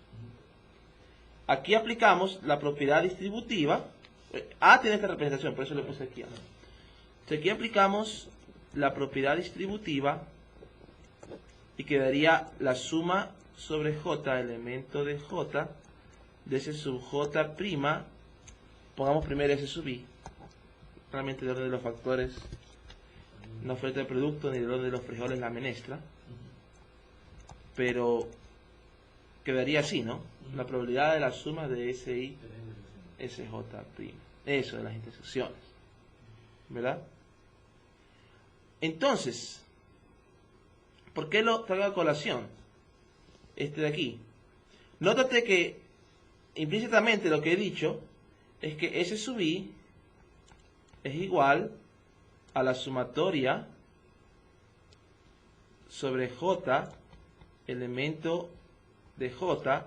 Aquí aplicamos la propiedad distributiva. A tiene esta representación, por eso le puse aquí A. Entonces aquí aplicamos la propiedad distributiva y quedaría la suma sobre J, elemento de J, de S sub J'. Pongamos primero S sub I. Realmente el orden de los factores no afecta el producto ni el orden de los frijoles la menestra. Pero quedaría así, ¿no? La probabilidad de la suma de SI, SJ'. Eso de las intersecciones. ¿Verdad? Entonces, ¿por qué lo traigo a colación? Este de aquí. Nótate que implícitamente lo que he dicho es que S sub I es igual a la sumatoria sobre J, elemento de J,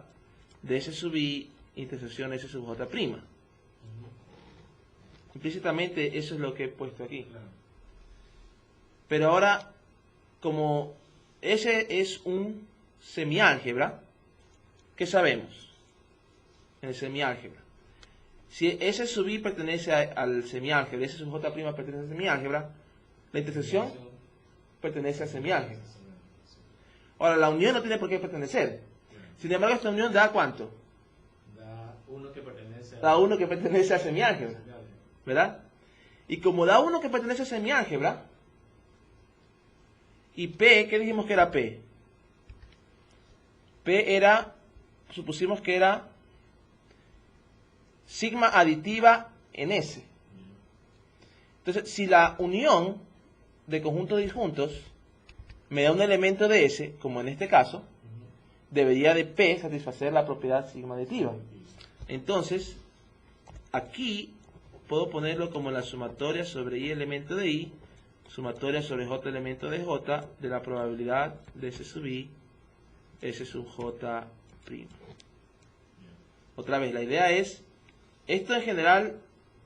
de S sub I intersección S sub J'. Implícitamente eso es lo que he puesto aquí. Pero ahora, como ese es un semiálgebra, ¿qué sabemos en el semiálgebra? Si S sub I pertenece al semiálgebra y S sub J' pertenece al semiálgebra, la intersección pertenece al semiálgebra. Ahora, la unión no tiene por qué pertenecer. Sin embargo, esta unión da ¿cuánto? Da uno que pertenece Da uno que pertenece al semiálgebra, ¿verdad? Y como da uno que pertenece al semiálgebra, y P, ¿qué dijimos que era P? P era, supusimos que era sigma aditiva en S. Entonces, si la unión de conjuntos disjuntos me da un elemento de S, como en este caso, debería de P satisfacer la propiedad sigma aditiva. Entonces, aquí puedo ponerlo como la sumatoria sobre I elemento de I, sumatoria sobre J elemento de J, de la probabilidad de S sub I, S sub J'. Otra vez, la idea es, esto en general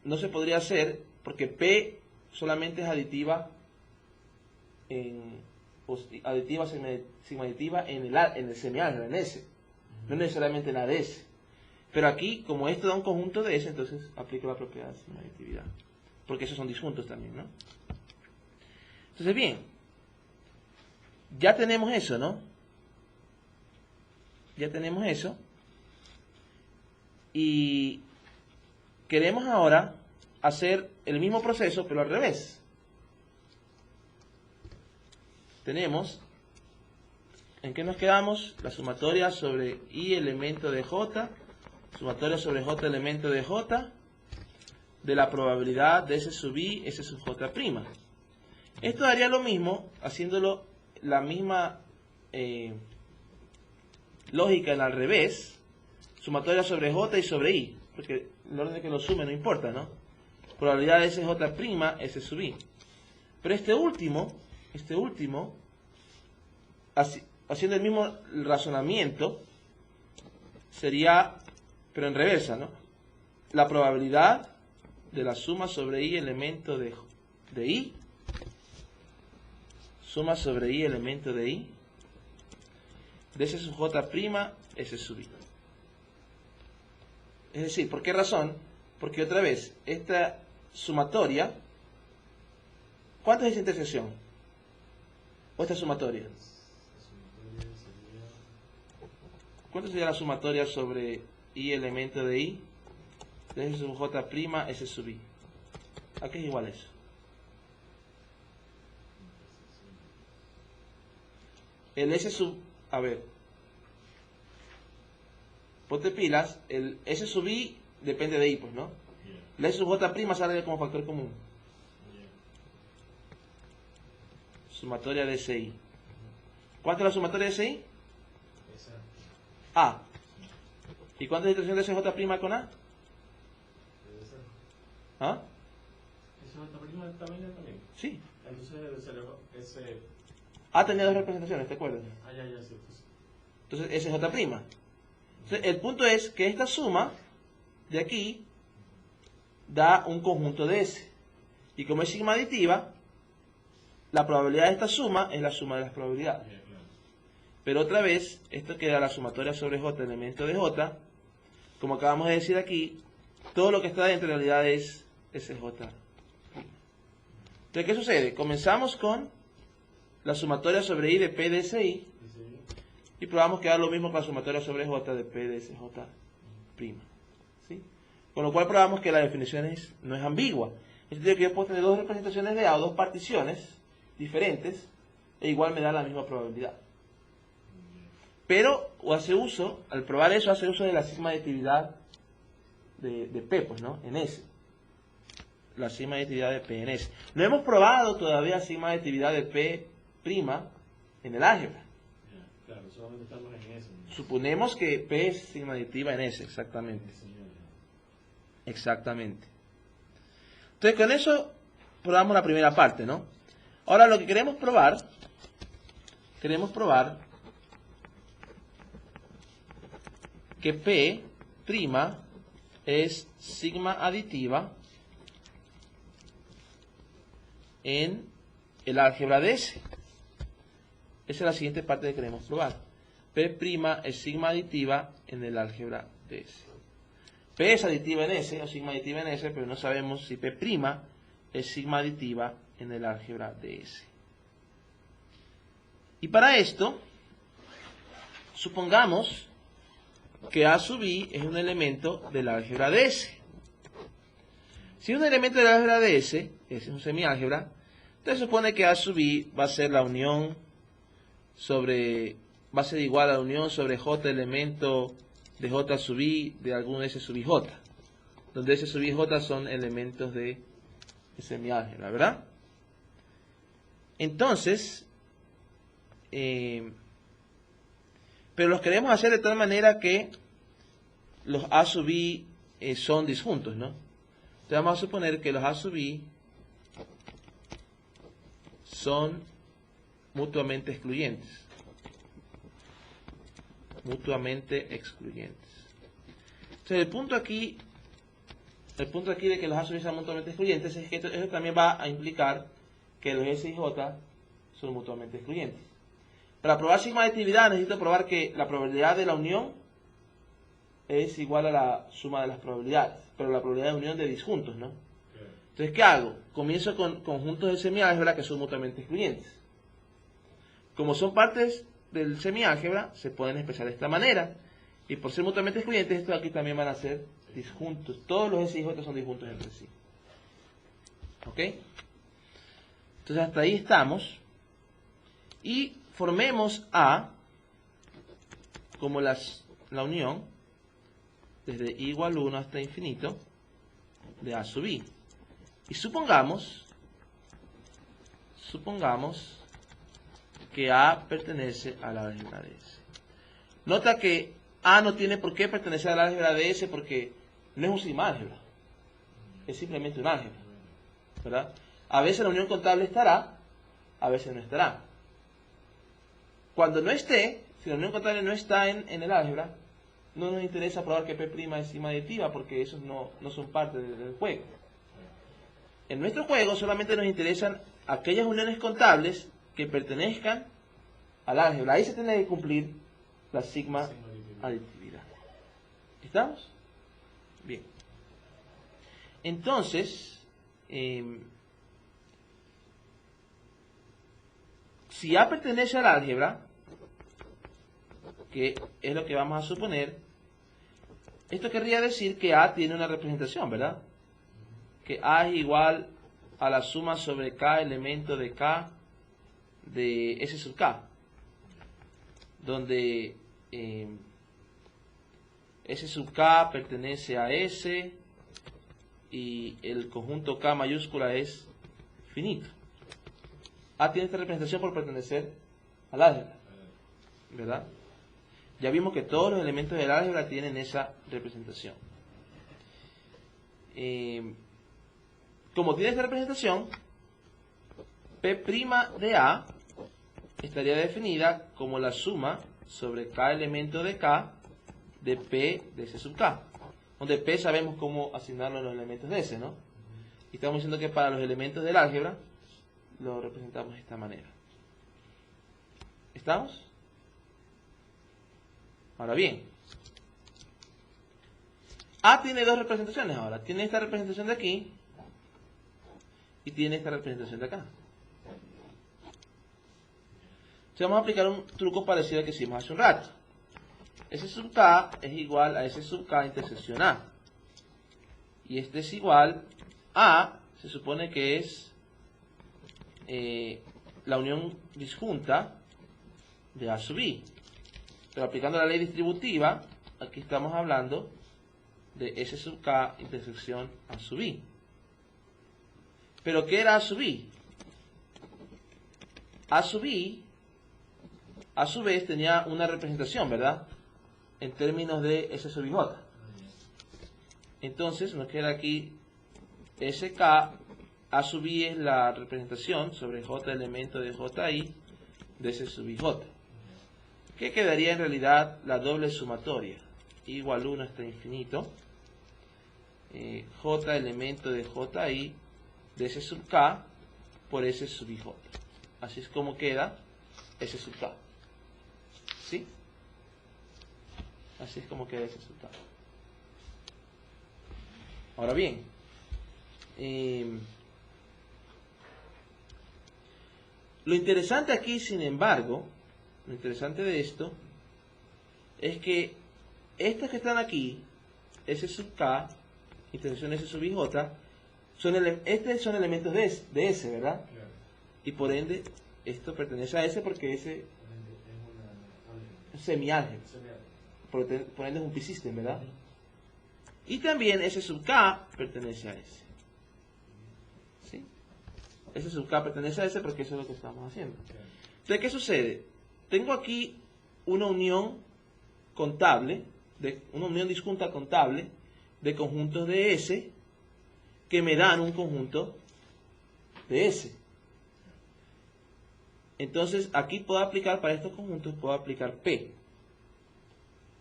no se podría hacer porque P solamente es aditiva sigma aditiva en el semiálgebra, en S, no necesariamente en la de S. Pero aquí, como esto da un conjunto de S, entonces aplico la propiedad de sigma aditividad, porque esos son disjuntos también, ¿no? Entonces, bien, ya tenemos eso, ¿no? Ya tenemos eso. Y queremos ahora hacer el mismo proceso, pero al revés. Tenemos, ¿en qué nos quedamos? La sumatoria sobre I elemento de J, sumatoria sobre J elemento de J, de la probabilidad de S sub I, S sub J'. Esto daría lo mismo, haciéndolo la misma lógica en al revés, sumatoria sobre J y sobre I, porque el orden de que lo sume no importa, ¿no? Probabilidad de S J', S sub I. Pero este último, haciendo el mismo razonamiento, sería, pero en reversa, ¿no? La probabilidad de la suma sobre I elemento de I, suma sobre I elemento de I, de S sub J', S sub I. Es decir, ¿por qué razón? Porque otra vez, esta sumatoria, ¿cuánto es esa intersección? ¿O esta sumatoria? ¿Cuánto sería la sumatoria sobre I elemento de I? De S sub J', S sub I. ¿A qué es igual eso? El S sub, a ver, ponte pilas, el S sub I depende de I, pues, ¿no? El S sub J' sale como factor común. Sumatoria de SI. ¿Cuánto es la sumatoria de SI? A. ¿Y cuánto es la intersección de SJ' con A? ¿Ah? ¿SJ' también? Sí. Entonces A tenía dos representaciones, ¿te acuerdas? ya, sí. Entonces SJ'. Entonces, el punto es que esta suma de aquí da un conjunto de S. Y como es sigma aditiva, la probabilidad de esta suma es la suma de las probabilidades. Pero otra vez, esto queda la sumatoria sobre J, elemento de J. Como acabamos de decir aquí, todo lo que está dentro en realidad es SJ'. Entonces, ¿qué sucede? Comenzamos con la sumatoria sobre I de P de SI. Y probamos que da lo mismo con la sumatoria sobre J de P de SJ'. ¿Sí? Con lo cual probamos que la definición no es ambigua. Es decir, que yo puedo tener dos representaciones de A o dos particiones diferentes e igual me da la misma probabilidad. Pero al probar eso, hace uso de la sigma aditividad de P, pues, ¿no? En S. la sigma aditividad de P en S. No hemos probado todavía la sigma aditividad de P' en el álgebra. Claro, solamente estamos en eso. Suponemos que P es sigma aditiva en S, exactamente. Exactamente. Entonces con eso probamos la primera parte, ¿no? Ahora lo que queremos probar que P' es sigma aditiva en el álgebra de S. Esa es la siguiente parte que queremos probar. P' es sigma aditiva en el álgebra de S. P es aditiva en S o sigma aditiva en S, pero no sabemos si P' es sigma aditiva en el álgebra de S. Y para esto, supongamos que A sub I es un elemento del álgebra de S. Si es un elemento del álgebra de S, es un semiálgebra, entonces supone que A sub I va a ser la unión va a ser igual a la unión sobre J elemento de J sub I de algún S sub IJ, donde S sub IJ son elementos de semiálgebra, ¿verdad? Entonces, pero los queremos hacer de tal manera que los A sub I son disjuntos, ¿no? Entonces vamos a suponer que los A sub I son mutuamente excluyentes. Mutuamente excluyentes. Entonces el punto aquí de que los A sub I sean mutuamente excluyentes es que eso también va a implicar que los S y J son mutuamente excluyentes. Para probar sigma aditividad necesito probar que la probabilidad de la unión es igual a la suma de las probabilidades, pero la probabilidad de unión de disjuntos, ¿no? Entonces, ¿qué hago? Comienzo con conjuntos de semiálgebra que son mutuamente excluyentes. Como son partes del semiálgebra, se pueden expresar de esta manera. Y por ser mutuamente excluyentes, estos aquí también van a ser disjuntos. Todos los S y J son disjuntos entre sí. ¿Ok? Entonces, hasta ahí estamos. Y formemos A como la unión desde I igual 1 hasta infinito de A sub I. Y supongamos que A pertenece al álgebra de S. Nota que A no tiene por qué pertenecer al álgebra de S porque no es un sigma álgebra. Es simplemente un álgebra, ¿verdad? A veces la unión contable estará, a veces no estará. Cuando no esté, si la unión contable no está en el álgebra, no nos interesa probar que P' es sigma aditiva porque esos no son parte del juego. En nuestro juego solamente nos interesan aquellas uniones contables que pertenezcan al álgebra. Ahí se tiene que cumplir la sigma aditividad. ¿Estamos? Bien. Entonces, si A pertenece al álgebra, que es lo que vamos a suponer, esto querría decir que A tiene una representación, ¿verdad? Que A es igual a la suma sobre K elemento de K de S sub K, donde S sub K pertenece a S y el conjunto K mayúscula es finito. A tiene esta representación por pertenecer al álgebra, ¿verdad? Ya vimos que todos los elementos del álgebra tienen esa representación. Como tiene esta representación, P' de A estaría definida como la suma sobre K elemento de K de P de S sub K. Donde P sabemos cómo asignarlo a los elementos de S, ¿no? Y estamos diciendo que para los elementos del álgebra lo representamos de esta manera. ¿Estamos? Ahora bien, A tiene dos representaciones ahora. Tiene esta representación de aquí y tiene esta representación de acá. Entonces vamos a aplicar un truco parecido al que hicimos hace un rato. S sub K es igual a S sub K intersección A. Y este es igual a, se supone que es la unión disjunta de A sub I. Pero aplicando la ley distributiva, aquí estamos hablando de S sub K intersección A sub I. Pero ¿qué era A sub I? A sub I, a su vez, tenía una representación, ¿verdad? En términos de S sub IJ. Entonces, nos queda aquí SK, A sub I es la representación sobre J elemento de JI de S sub IJ. ¿Qué quedaría en realidad la doble sumatoria? Igual 1 hasta infinito. J elemento de JI de S sub K por S sub IJ. Así es como queda S sub K. ¿Sí? Así es como queda S sub K. Ahora bien, lo interesante aquí, sin embargo, lo interesante de esto es que estos que están aquí, S sub K, intersección S sub IJ, estos son elementos de S, ¿verdad? Claro. Y por ende, esto pertenece a S porque S es semiálgebra. Por ende es un P-system, ¿verdad? Y también S sub K pertenece a S. ¿Sí? S sub K pertenece a S porque eso es lo que estamos haciendo. Entonces, ¿qué sucede? Tengo aquí una unión contable, una unión disjunta contable de conjuntos de S que me dan un conjunto de S. Entonces, aquí puedo aplicar, para estos conjuntos, puedo aplicar P.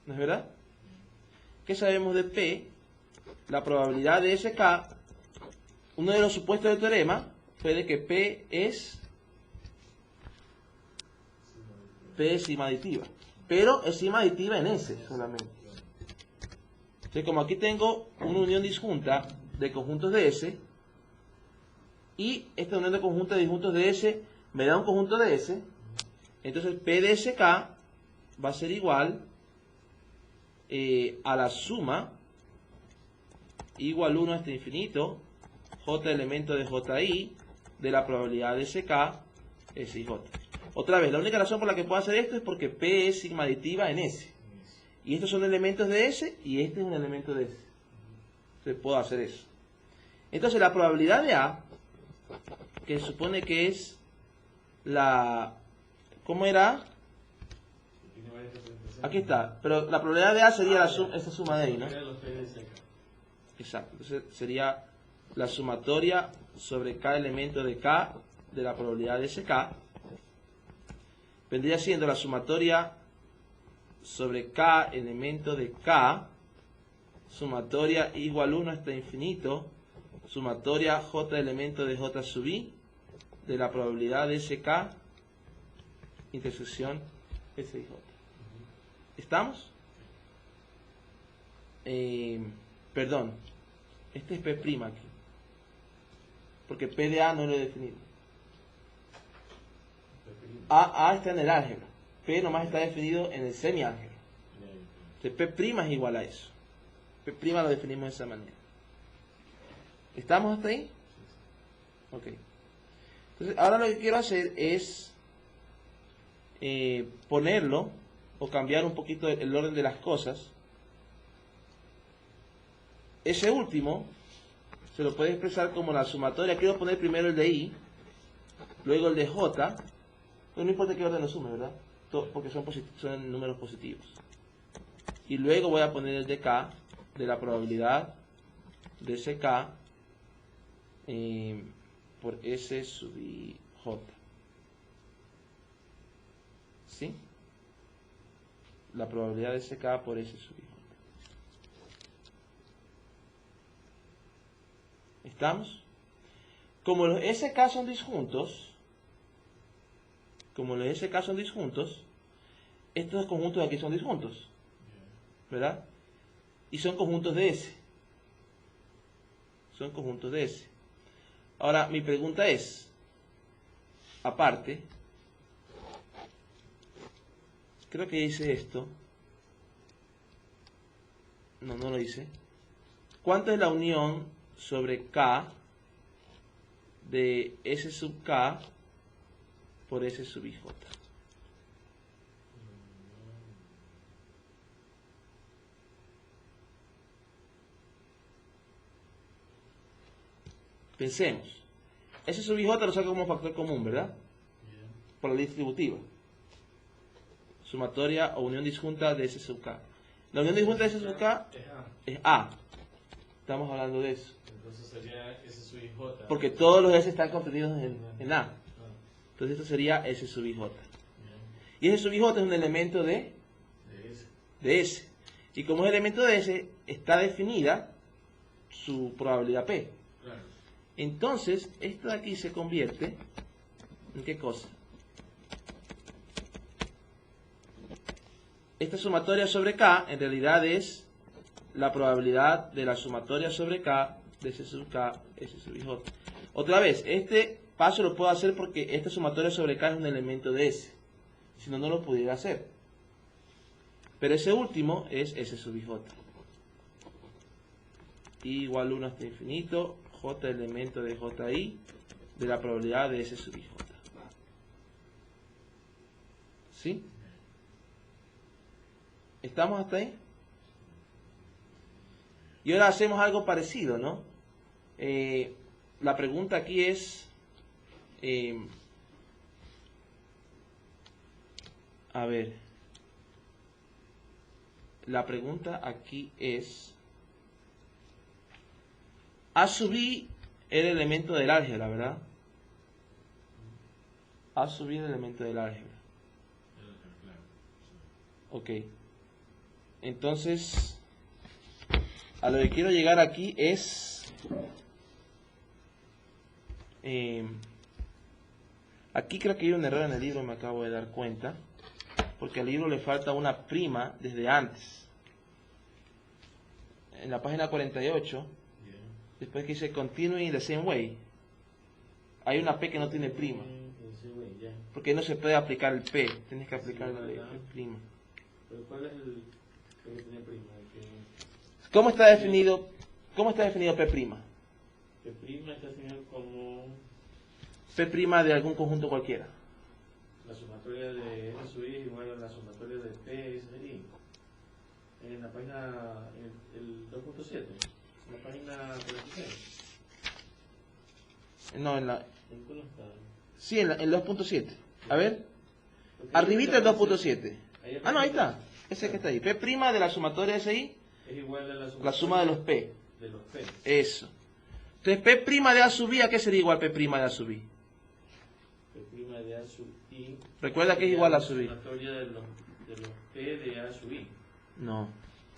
¿No es verdad? ¿Qué sabemos de P? La probabilidad de SK, uno de los supuestos del teorema fue de que P es sigma aditiva. Pero es sigma aditiva en S solamente. Entonces, como aquí tengo una unión disjunta de conjuntos de S, y esta unión de conjuntos de disjuntos de S me da un conjunto de S, entonces P de SK va a ser igual a la suma igual 1 hasta infinito J elemento de JI de la probabilidad de SK SIJ. Otra vez, la única razón por la que puedo hacer esto es porque P es sigma aditiva en S. Y estos son elementos de S y este es un elemento de S. Entonces puedo hacer eso. Entonces la probabilidad de A, que supone que es la... ¿Cómo era? Aquí está. Pero la probabilidad de A sería esta suma de ahí, ¿no? Exacto. Entonces sería la sumatoria sobre K elemento de K de la probabilidad de SK. Vendría siendo la sumatoria sobre K elemento de K, sumatoria igual 1 hasta infinito, sumatoria J elemento de J sub I de la probabilidad de SK intersección SIJ. ¿Estamos? Perdón, este es P' aquí, porque P de A no lo he definido. A está en el álgebra, P nomás está definido en el semiálgebra. Entonces P' es igual a eso. P' lo definimos de esa manera. ¿Estamos hasta ahí? Ok. Entonces ahora lo que quiero hacer es ponerlo o cambiar un poquito el orden de las cosas. Ese último se lo puede expresar como la sumatoria. Quiero poner primero el de I, luego el de J, pero no importa qué orden lo sume, ¿verdad? Porque son números positivos. Y luego voy a poner el de K, de la probabilidad de SK por S sub I J. ¿Sí? La probabilidad de SK por S sub I J. ¿Estamos? Como los SK son disjuntos, estos conjuntos de aquí son disjuntos, ¿verdad? Y son conjuntos de S. Son conjuntos de S. Ahora, mi pregunta es, aparte, creo que hice esto. No, no lo hice. ¿Cuánto es la unión sobre K de S sub K por S sub IJ? Pensemos. S sub ij lo saco como factor común, ¿verdad? Por la ley distributiva. Sumatoria o unión disjunta de S sub K. La unión disjunta de S sub K es A. Estamos hablando de eso. Entonces sería S sub ij. Porque todos los S están contenidos en A. Entonces esto sería S sub ij. Y S sub ij es un elemento de S. Y como es elemento de S, está definida su probabilidad P. Claro. Entonces, esto de aquí se convierte ¿en qué cosa? Esta sumatoria sobre K en realidad es la probabilidad de la sumatoria sobre K de S sub K, S sub ij. Otra vez, este paso lo puedo hacer porque esta sumatoria sobre K es un elemento de S. Si no, no lo pudiera hacer. Pero ese último es S sub ij. I igual 1 hasta infinito, J elemento de Ji de la probabilidad de S sub ij. ¿Sí? ¿Estamos hasta ahí? Y ahora hacemos algo parecido, ¿no? La pregunta aquí es... a ver. La pregunta aquí es... A sub i era el elemento del álgebra, ¿verdad? A sub i es el elemento del álgebra. Ok. Entonces, a lo que quiero llegar aquí es... aquí creo que hay un error en el libro, me acabo de dar cuenta. Porque al libro le falta una prima desde antes. En la página 48, después que dice continue in the same way, hay una P que no tiene prima. Porque no se puede aplicar el P, tienes que aplicar la P prima. ¿Pero cuál es el que tiene prima? ¿Cómo está definido P prima? P prima está definido como P prima de algún conjunto cualquiera. la sumatoria de S sub i es igual a la sumatoria de P S de i. En la página, el 2.7, en la página 46. No, en la... ¿En cuál está? Sí, en el 2.7. A ver. Arribita el 2.7. Ah, no, ahí está. Ese que está ahí. P prima de la sumatoria de SI Es igual a la suma de los P. de los P. Eso. Entonces, P prima de A sub I, ¿a qué sería igual P prima de A sub I? P prima de A sub i. Recuerda que es igual a sub I. La sumatoria de los P de A sub i. No.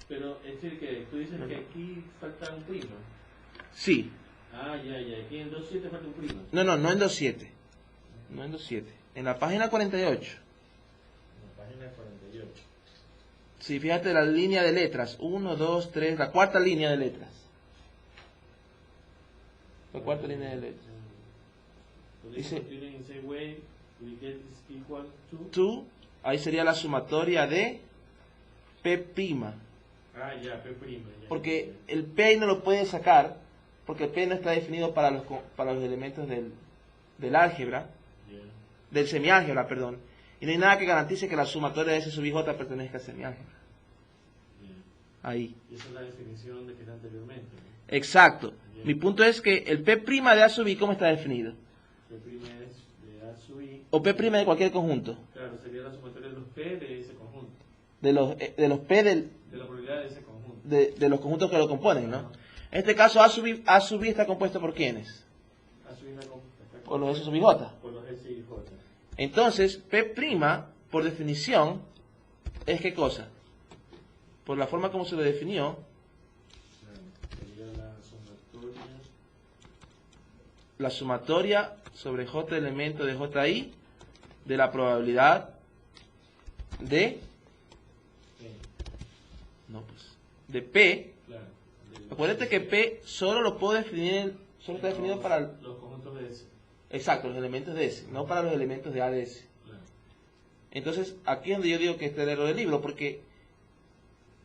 Pero es decir que tú dices que aquí falta un prima. Sí. Ah, ya. Aquí en 2.7 falta un prima. No en 2.7. No en 2.7. En la página 48. En la página 48. Sí, fíjate la línea de letras. 1, 2, 3, la cuarta línea de letras. La cuarta línea de letras. Dice to, ahí sería la sumatoria de P prima. Ah, ya, P prima. Ya, porque el P ahí no lo puede sacar, porque el P no está definido para los elementos del álgebra, del semiálgebra, perdón. Y no hay nada que garantice que la sumatoria de S sub ij pertenezca al semiálgebra. Ahí. Y esa es la definición de que está anteriormente, ¿no? Exacto. Mi punto es que el P prima de A sub I, ¿cómo está definido? P prima es de A sub i. O P prima de cualquier conjunto. Claro, sería la sumatoria de los P de ese conjunto. De los P De la probabilidad de ese conjunto. de los conjuntos que lo componen, ¿no? En este caso, A sub I está compuesto por ¿quiénes? A sub i está compuesta Por los S sub ij. por los S y J. Entonces, P prima, por definición, es ¿qué cosa? Por la forma como se lo definió, Sería la sumatoria sobre J elemento de Ji de la probabilidad de... No, pues. De P. claro, Acuérdate que P solo lo puedo definir, solo está definido para... los conjuntos de S. Exacto, los elementos de S, no para los elementos de A de S. Claro. Entonces, aquí es donde yo digo que está el error del libro, porque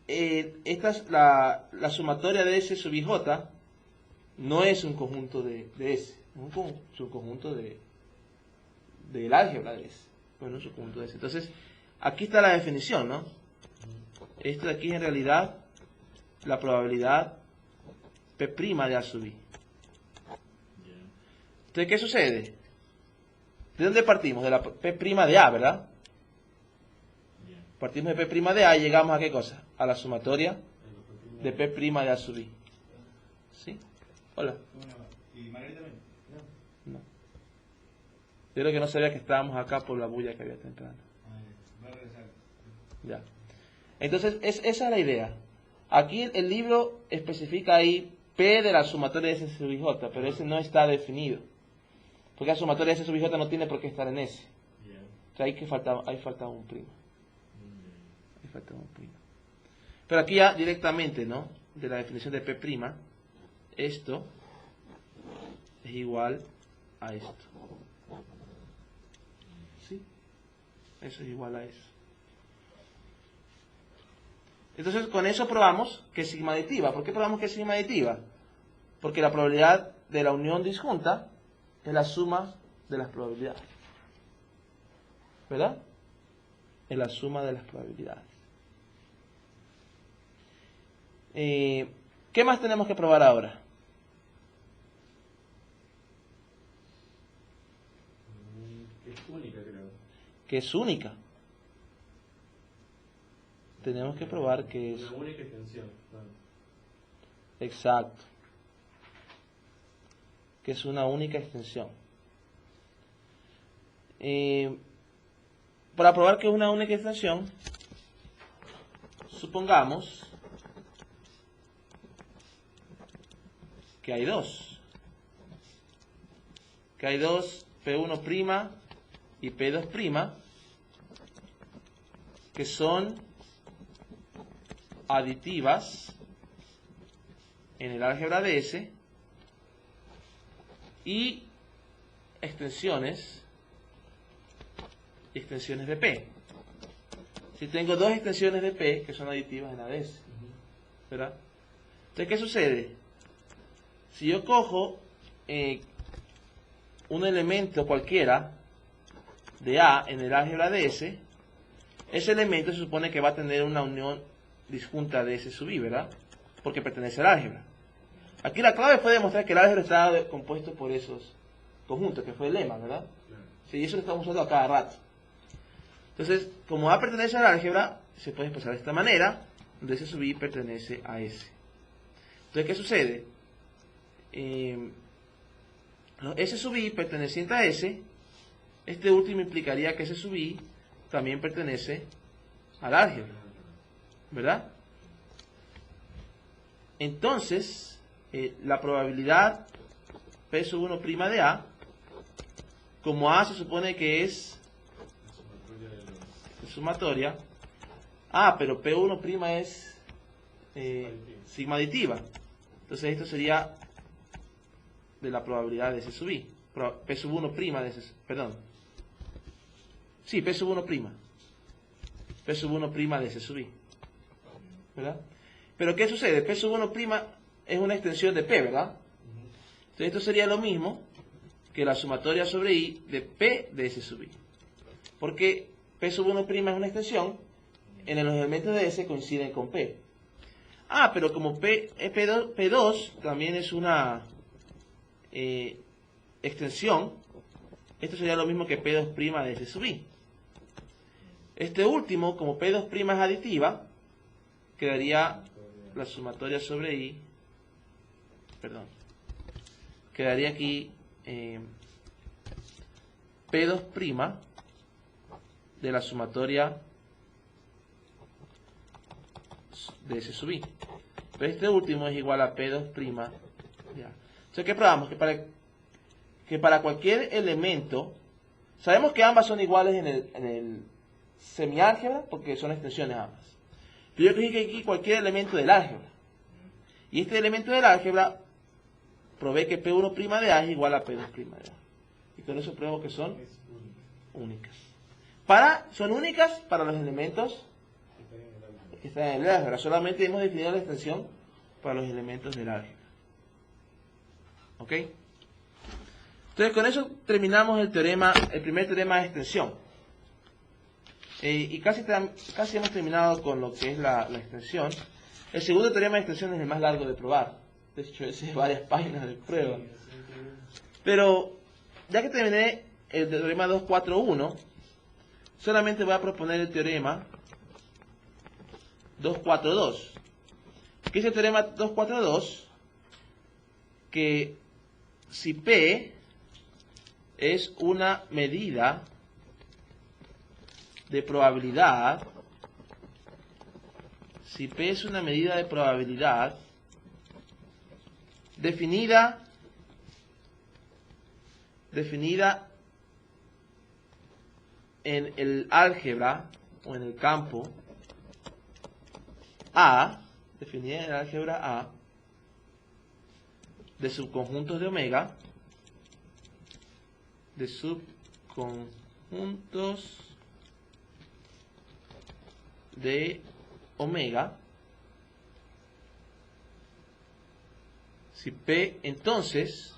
esta es la sumatoria de S sub ij, no es un conjunto de S, es un subconjunto del álgebra de S, pero no es un conjunto de S. Entonces, aquí está la definición, ¿no? Esto de aquí es en realidad la probabilidad P' de A sub I. Entonces, ¿qué sucede? ¿De dónde partimos? De la P' de A, ¿verdad? Partimos de P' de A y llegamos a ¿qué cosa? A la sumatoria de P' de A sub I. ¿Sí? Hola. ¿Y Margarita también? No. Yo creo que no sabía que estábamos acá por la bulla que había temprano. Va a regresar. Ya. Entonces, esa es la idea. Aquí el libro especifica ahí P de la sumatoria de S sub I J, pero ese no está definido. Porque la sumatoria de S sub I J no tiene por qué estar en S. O sea, ahí falta un primo. Ahí falta un primo. Pero aquí ya directamente, ¿no? De la definición de P', esto es igual a esto. ¿Sí? Eso es igual a eso. Entonces, con eso probamos que es sigma aditiva. ¿Por qué probamos que es sigma aditiva? Porque la probabilidad de la unión disjunta es la suma de las probabilidades. ¿Verdad? Es la suma de las probabilidades. ¿Qué más tenemos que probar ahora? Es única, creo. Que es única. Tenemos que probar que es... Una única extensión. Claro. Exacto. Que es una única extensión. Para probar que es una única extensión, supongamos que hay dos. Que hay dos P1' y P2', que son aditivas en el álgebra de S y extensiones de P. Si tengo dos extensiones de P que son aditivas en la de S, ¿verdad? Entonces, ¿qué sucede? Si yo cojo un elemento cualquiera de A en el álgebra de S, ese elemento se supone que va a tener una unión disjunta de S sub I, ¿verdad? Porque pertenece al álgebra. Aquí la clave fue demostrar que el álgebra estaba compuesto por esos conjuntos, que fue el lema, ¿verdad? Sí, eso lo estamos usando a cada rato. Entonces, como A pertenece al álgebra, se puede expresar de esta manera, donde S sub I pertenece a S. Entonces, ¿qué sucede? S sub I perteneciente a S, este último implicaría que S sub I también pertenece al álgebra, ¿verdad? Entonces, la probabilidad P sub 1' de A, como A se supone que es sumatoria, pero P1' es sigma aditiva. Entonces esto sería de la probabilidad de S sub I. P sub 1' de S, perdón. Sí, P sub 1'. P sub 1' de S sub I. ¿Verdad? Pero ¿qué sucede? P sub 1' es una extensión de P, ¿verdad? Entonces esto sería lo mismo que la sumatoria sobre I de P de S sub I. Porque P sub 1' es una extensión, en los elementos de S coinciden con P. Pero como P2 también es una extensión, esto sería lo mismo que P2' de S sub I. Este último, como P2' es aditiva, quedaría la sumatoria sobre I, quedaría aquí P2' de la sumatoria de S sub I. Pero este último es igual a P2'. Ya. Entonces, ¿qué probamos? Que para cualquier elemento, sabemos que ambas son iguales en el semiálgebra, porque son extensiones ambas. Pero yo cogí que aquí cualquier elemento del álgebra. Y este elemento del álgebra probé que P1' de A es igual a P2' de A. Y con eso pruebo que son únicas. Son únicas para los elementos que están en el álgebra. Solamente hemos definido la extensión para los elementos del álgebra. ¿Ok? Entonces con eso terminamos el primer teorema de extensión. Y casi hemos terminado con lo que es la extensión. El segundo teorema de extensión es el más largo de probar. De hecho, ese es varias páginas de prueba. Pero ya que terminé el teorema 241, solamente voy a proponer el teorema 242. ¿Qué es el teorema 242? Que si P es una medida de probabilidad, si P es una medida de probabilidad definida en el álgebra o en el campo A, definida en el álgebra A de subconjuntos de omega, de subconjuntos de omega, si P, entonces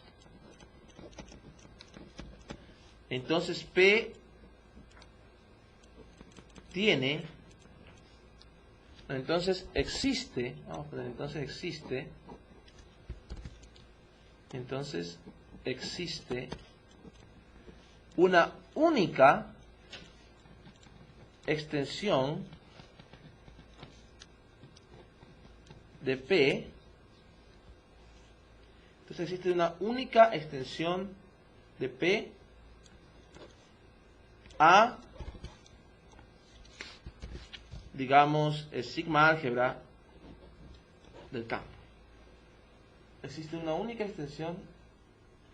P tiene, entonces existe, vamos a poner, entonces existe una única extensión de P. Entonces existe una única extensión de P a, digamos, el sigma álgebra del campo. Existe una única extensión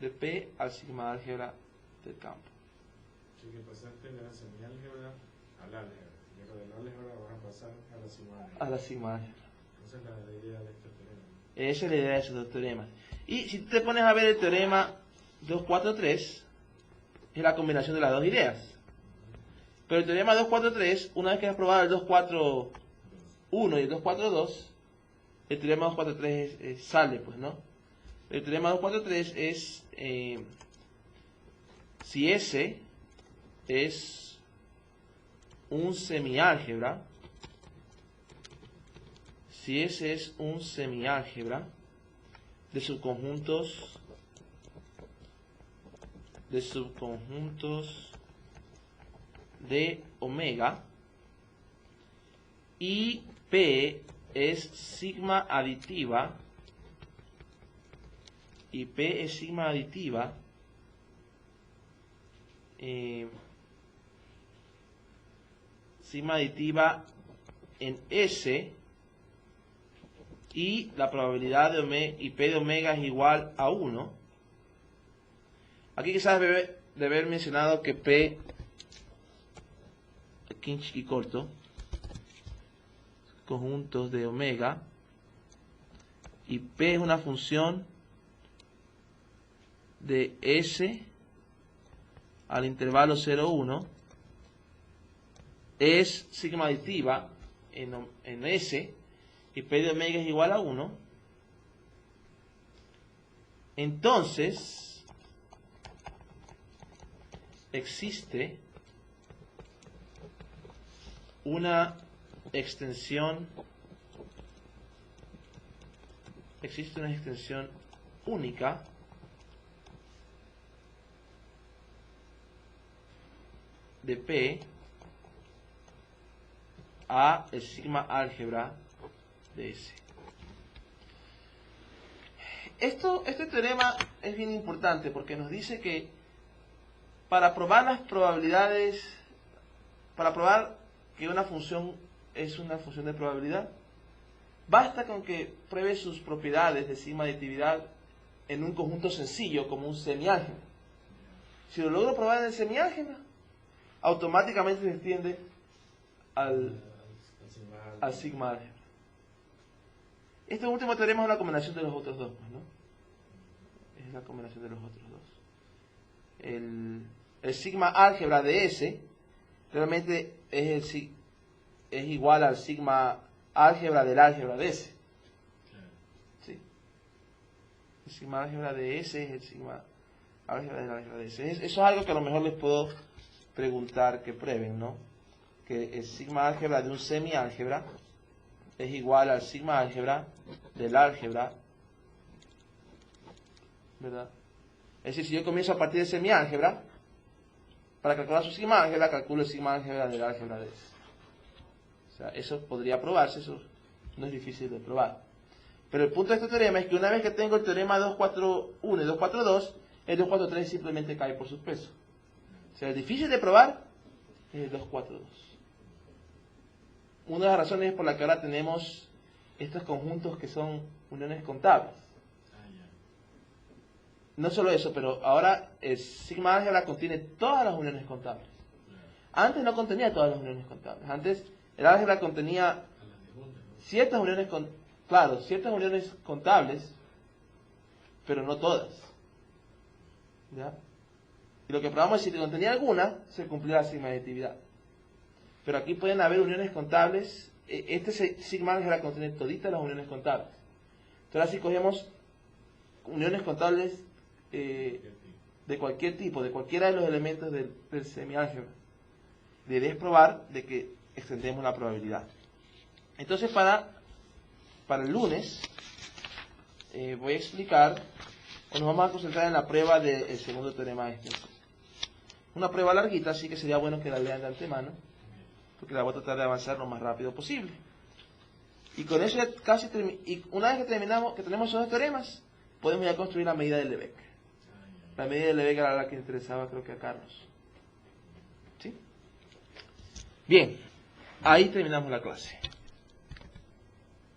de P al sigma álgebra del campo. Así que pasaste de la semiálgebra al álgebra. Luego del álgebra vas a pasar a la sigma álgebra. A la sigma álgebra. Esa es la idea de este teorema. Esa es la idea de esos dos teoremas. Y si te pones a ver el teorema 243, es la combinación de las dos ideas. Pero el teorema 243, una vez que has probado el 241 y el 242, el teorema 243 sale, pues, ¿no? El teorema 243 es si S es un semiálgebra, si S es un semiálgebra de subconjuntos de omega y P es sigma aditiva sigma aditiva en S y la probabilidad de omega, y P de omega es igual a 1. Aquí quizás de haber mencionado que P, aquí y corto, conjuntos de omega, y P es una función de S al intervalo 0,1, es sigma aditiva en S, y P de omega es igual a 1, entonces existe una extensión única de P a el sigma álgebra de S. Este teorema es bien importante porque nos dice que para probar las probabilidades, para probar que una función es una función de probabilidad, basta con que pruebe sus propiedades de sigma aditividad en un conjunto sencillo como un semiálgebra. Si lo logro probar en el semiálgebra, automáticamente se extiende al sigma álgebra. Este último teorema es una combinación de los otros dos, pues, ¿no? Es la combinación de los otros dos. El sigma álgebra de S realmente es igual al sigma álgebra del álgebra de S. ¿Sí? El sigma álgebra de S es el sigma álgebra del álgebra de S. Eso es algo que a lo mejor les puedo preguntar que prueben, ¿no? Que el sigma álgebra de un semiálgebra es igual al sigma álgebra del álgebra, ¿verdad? Es decir, si yo comienzo a partir de semiálgebra, para calcular su sigma álgebra, calculo el sigma álgebra del álgebra de S. O sea, eso podría probarse, eso no es difícil de probar. Pero el punto de este teorema es que una vez que tengo el teorema 241 y 242, el 243 simplemente cae por su peso. O sea, el difícil de probar es el 242. Una de las razones por la que ahora tenemos estos conjuntos que son uniones contables. No solo eso, pero ahora el sigma álgebra contiene todas las uniones contables. Antes no contenía todas las uniones contables. Antes el álgebra contenía ciertas uniones ciertas uniones contables, pero no todas. ¿Ya? Y lo que probamos es que si contenía alguna, se cumplía la sigma aditividad. Pero aquí pueden haber uniones contables. Este sigma álgebra contiene toditas las uniones contables. Entonces, ahora si cogemos uniones contables de cualquier tipo, de cualquiera de los elementos del semiálgebra, la idea es probar de que extendemos la probabilidad. Entonces, para el lunes, voy a explicar, o nos vamos a concentrar en la prueba del segundo teorema de extensión. Una prueba larguita, así que sería bueno que la lean de antemano, porque la voy a tratar de avanzar lo más rápido posible. Y con eso ya casi y una vez que terminamos, que tenemos esos dos teoremas, podemos ya construir la medida de Lebesgue. La medida de Lebesgue era la que interesaba, creo que a Carlos. ¿Sí? Bien, ahí terminamos la clase.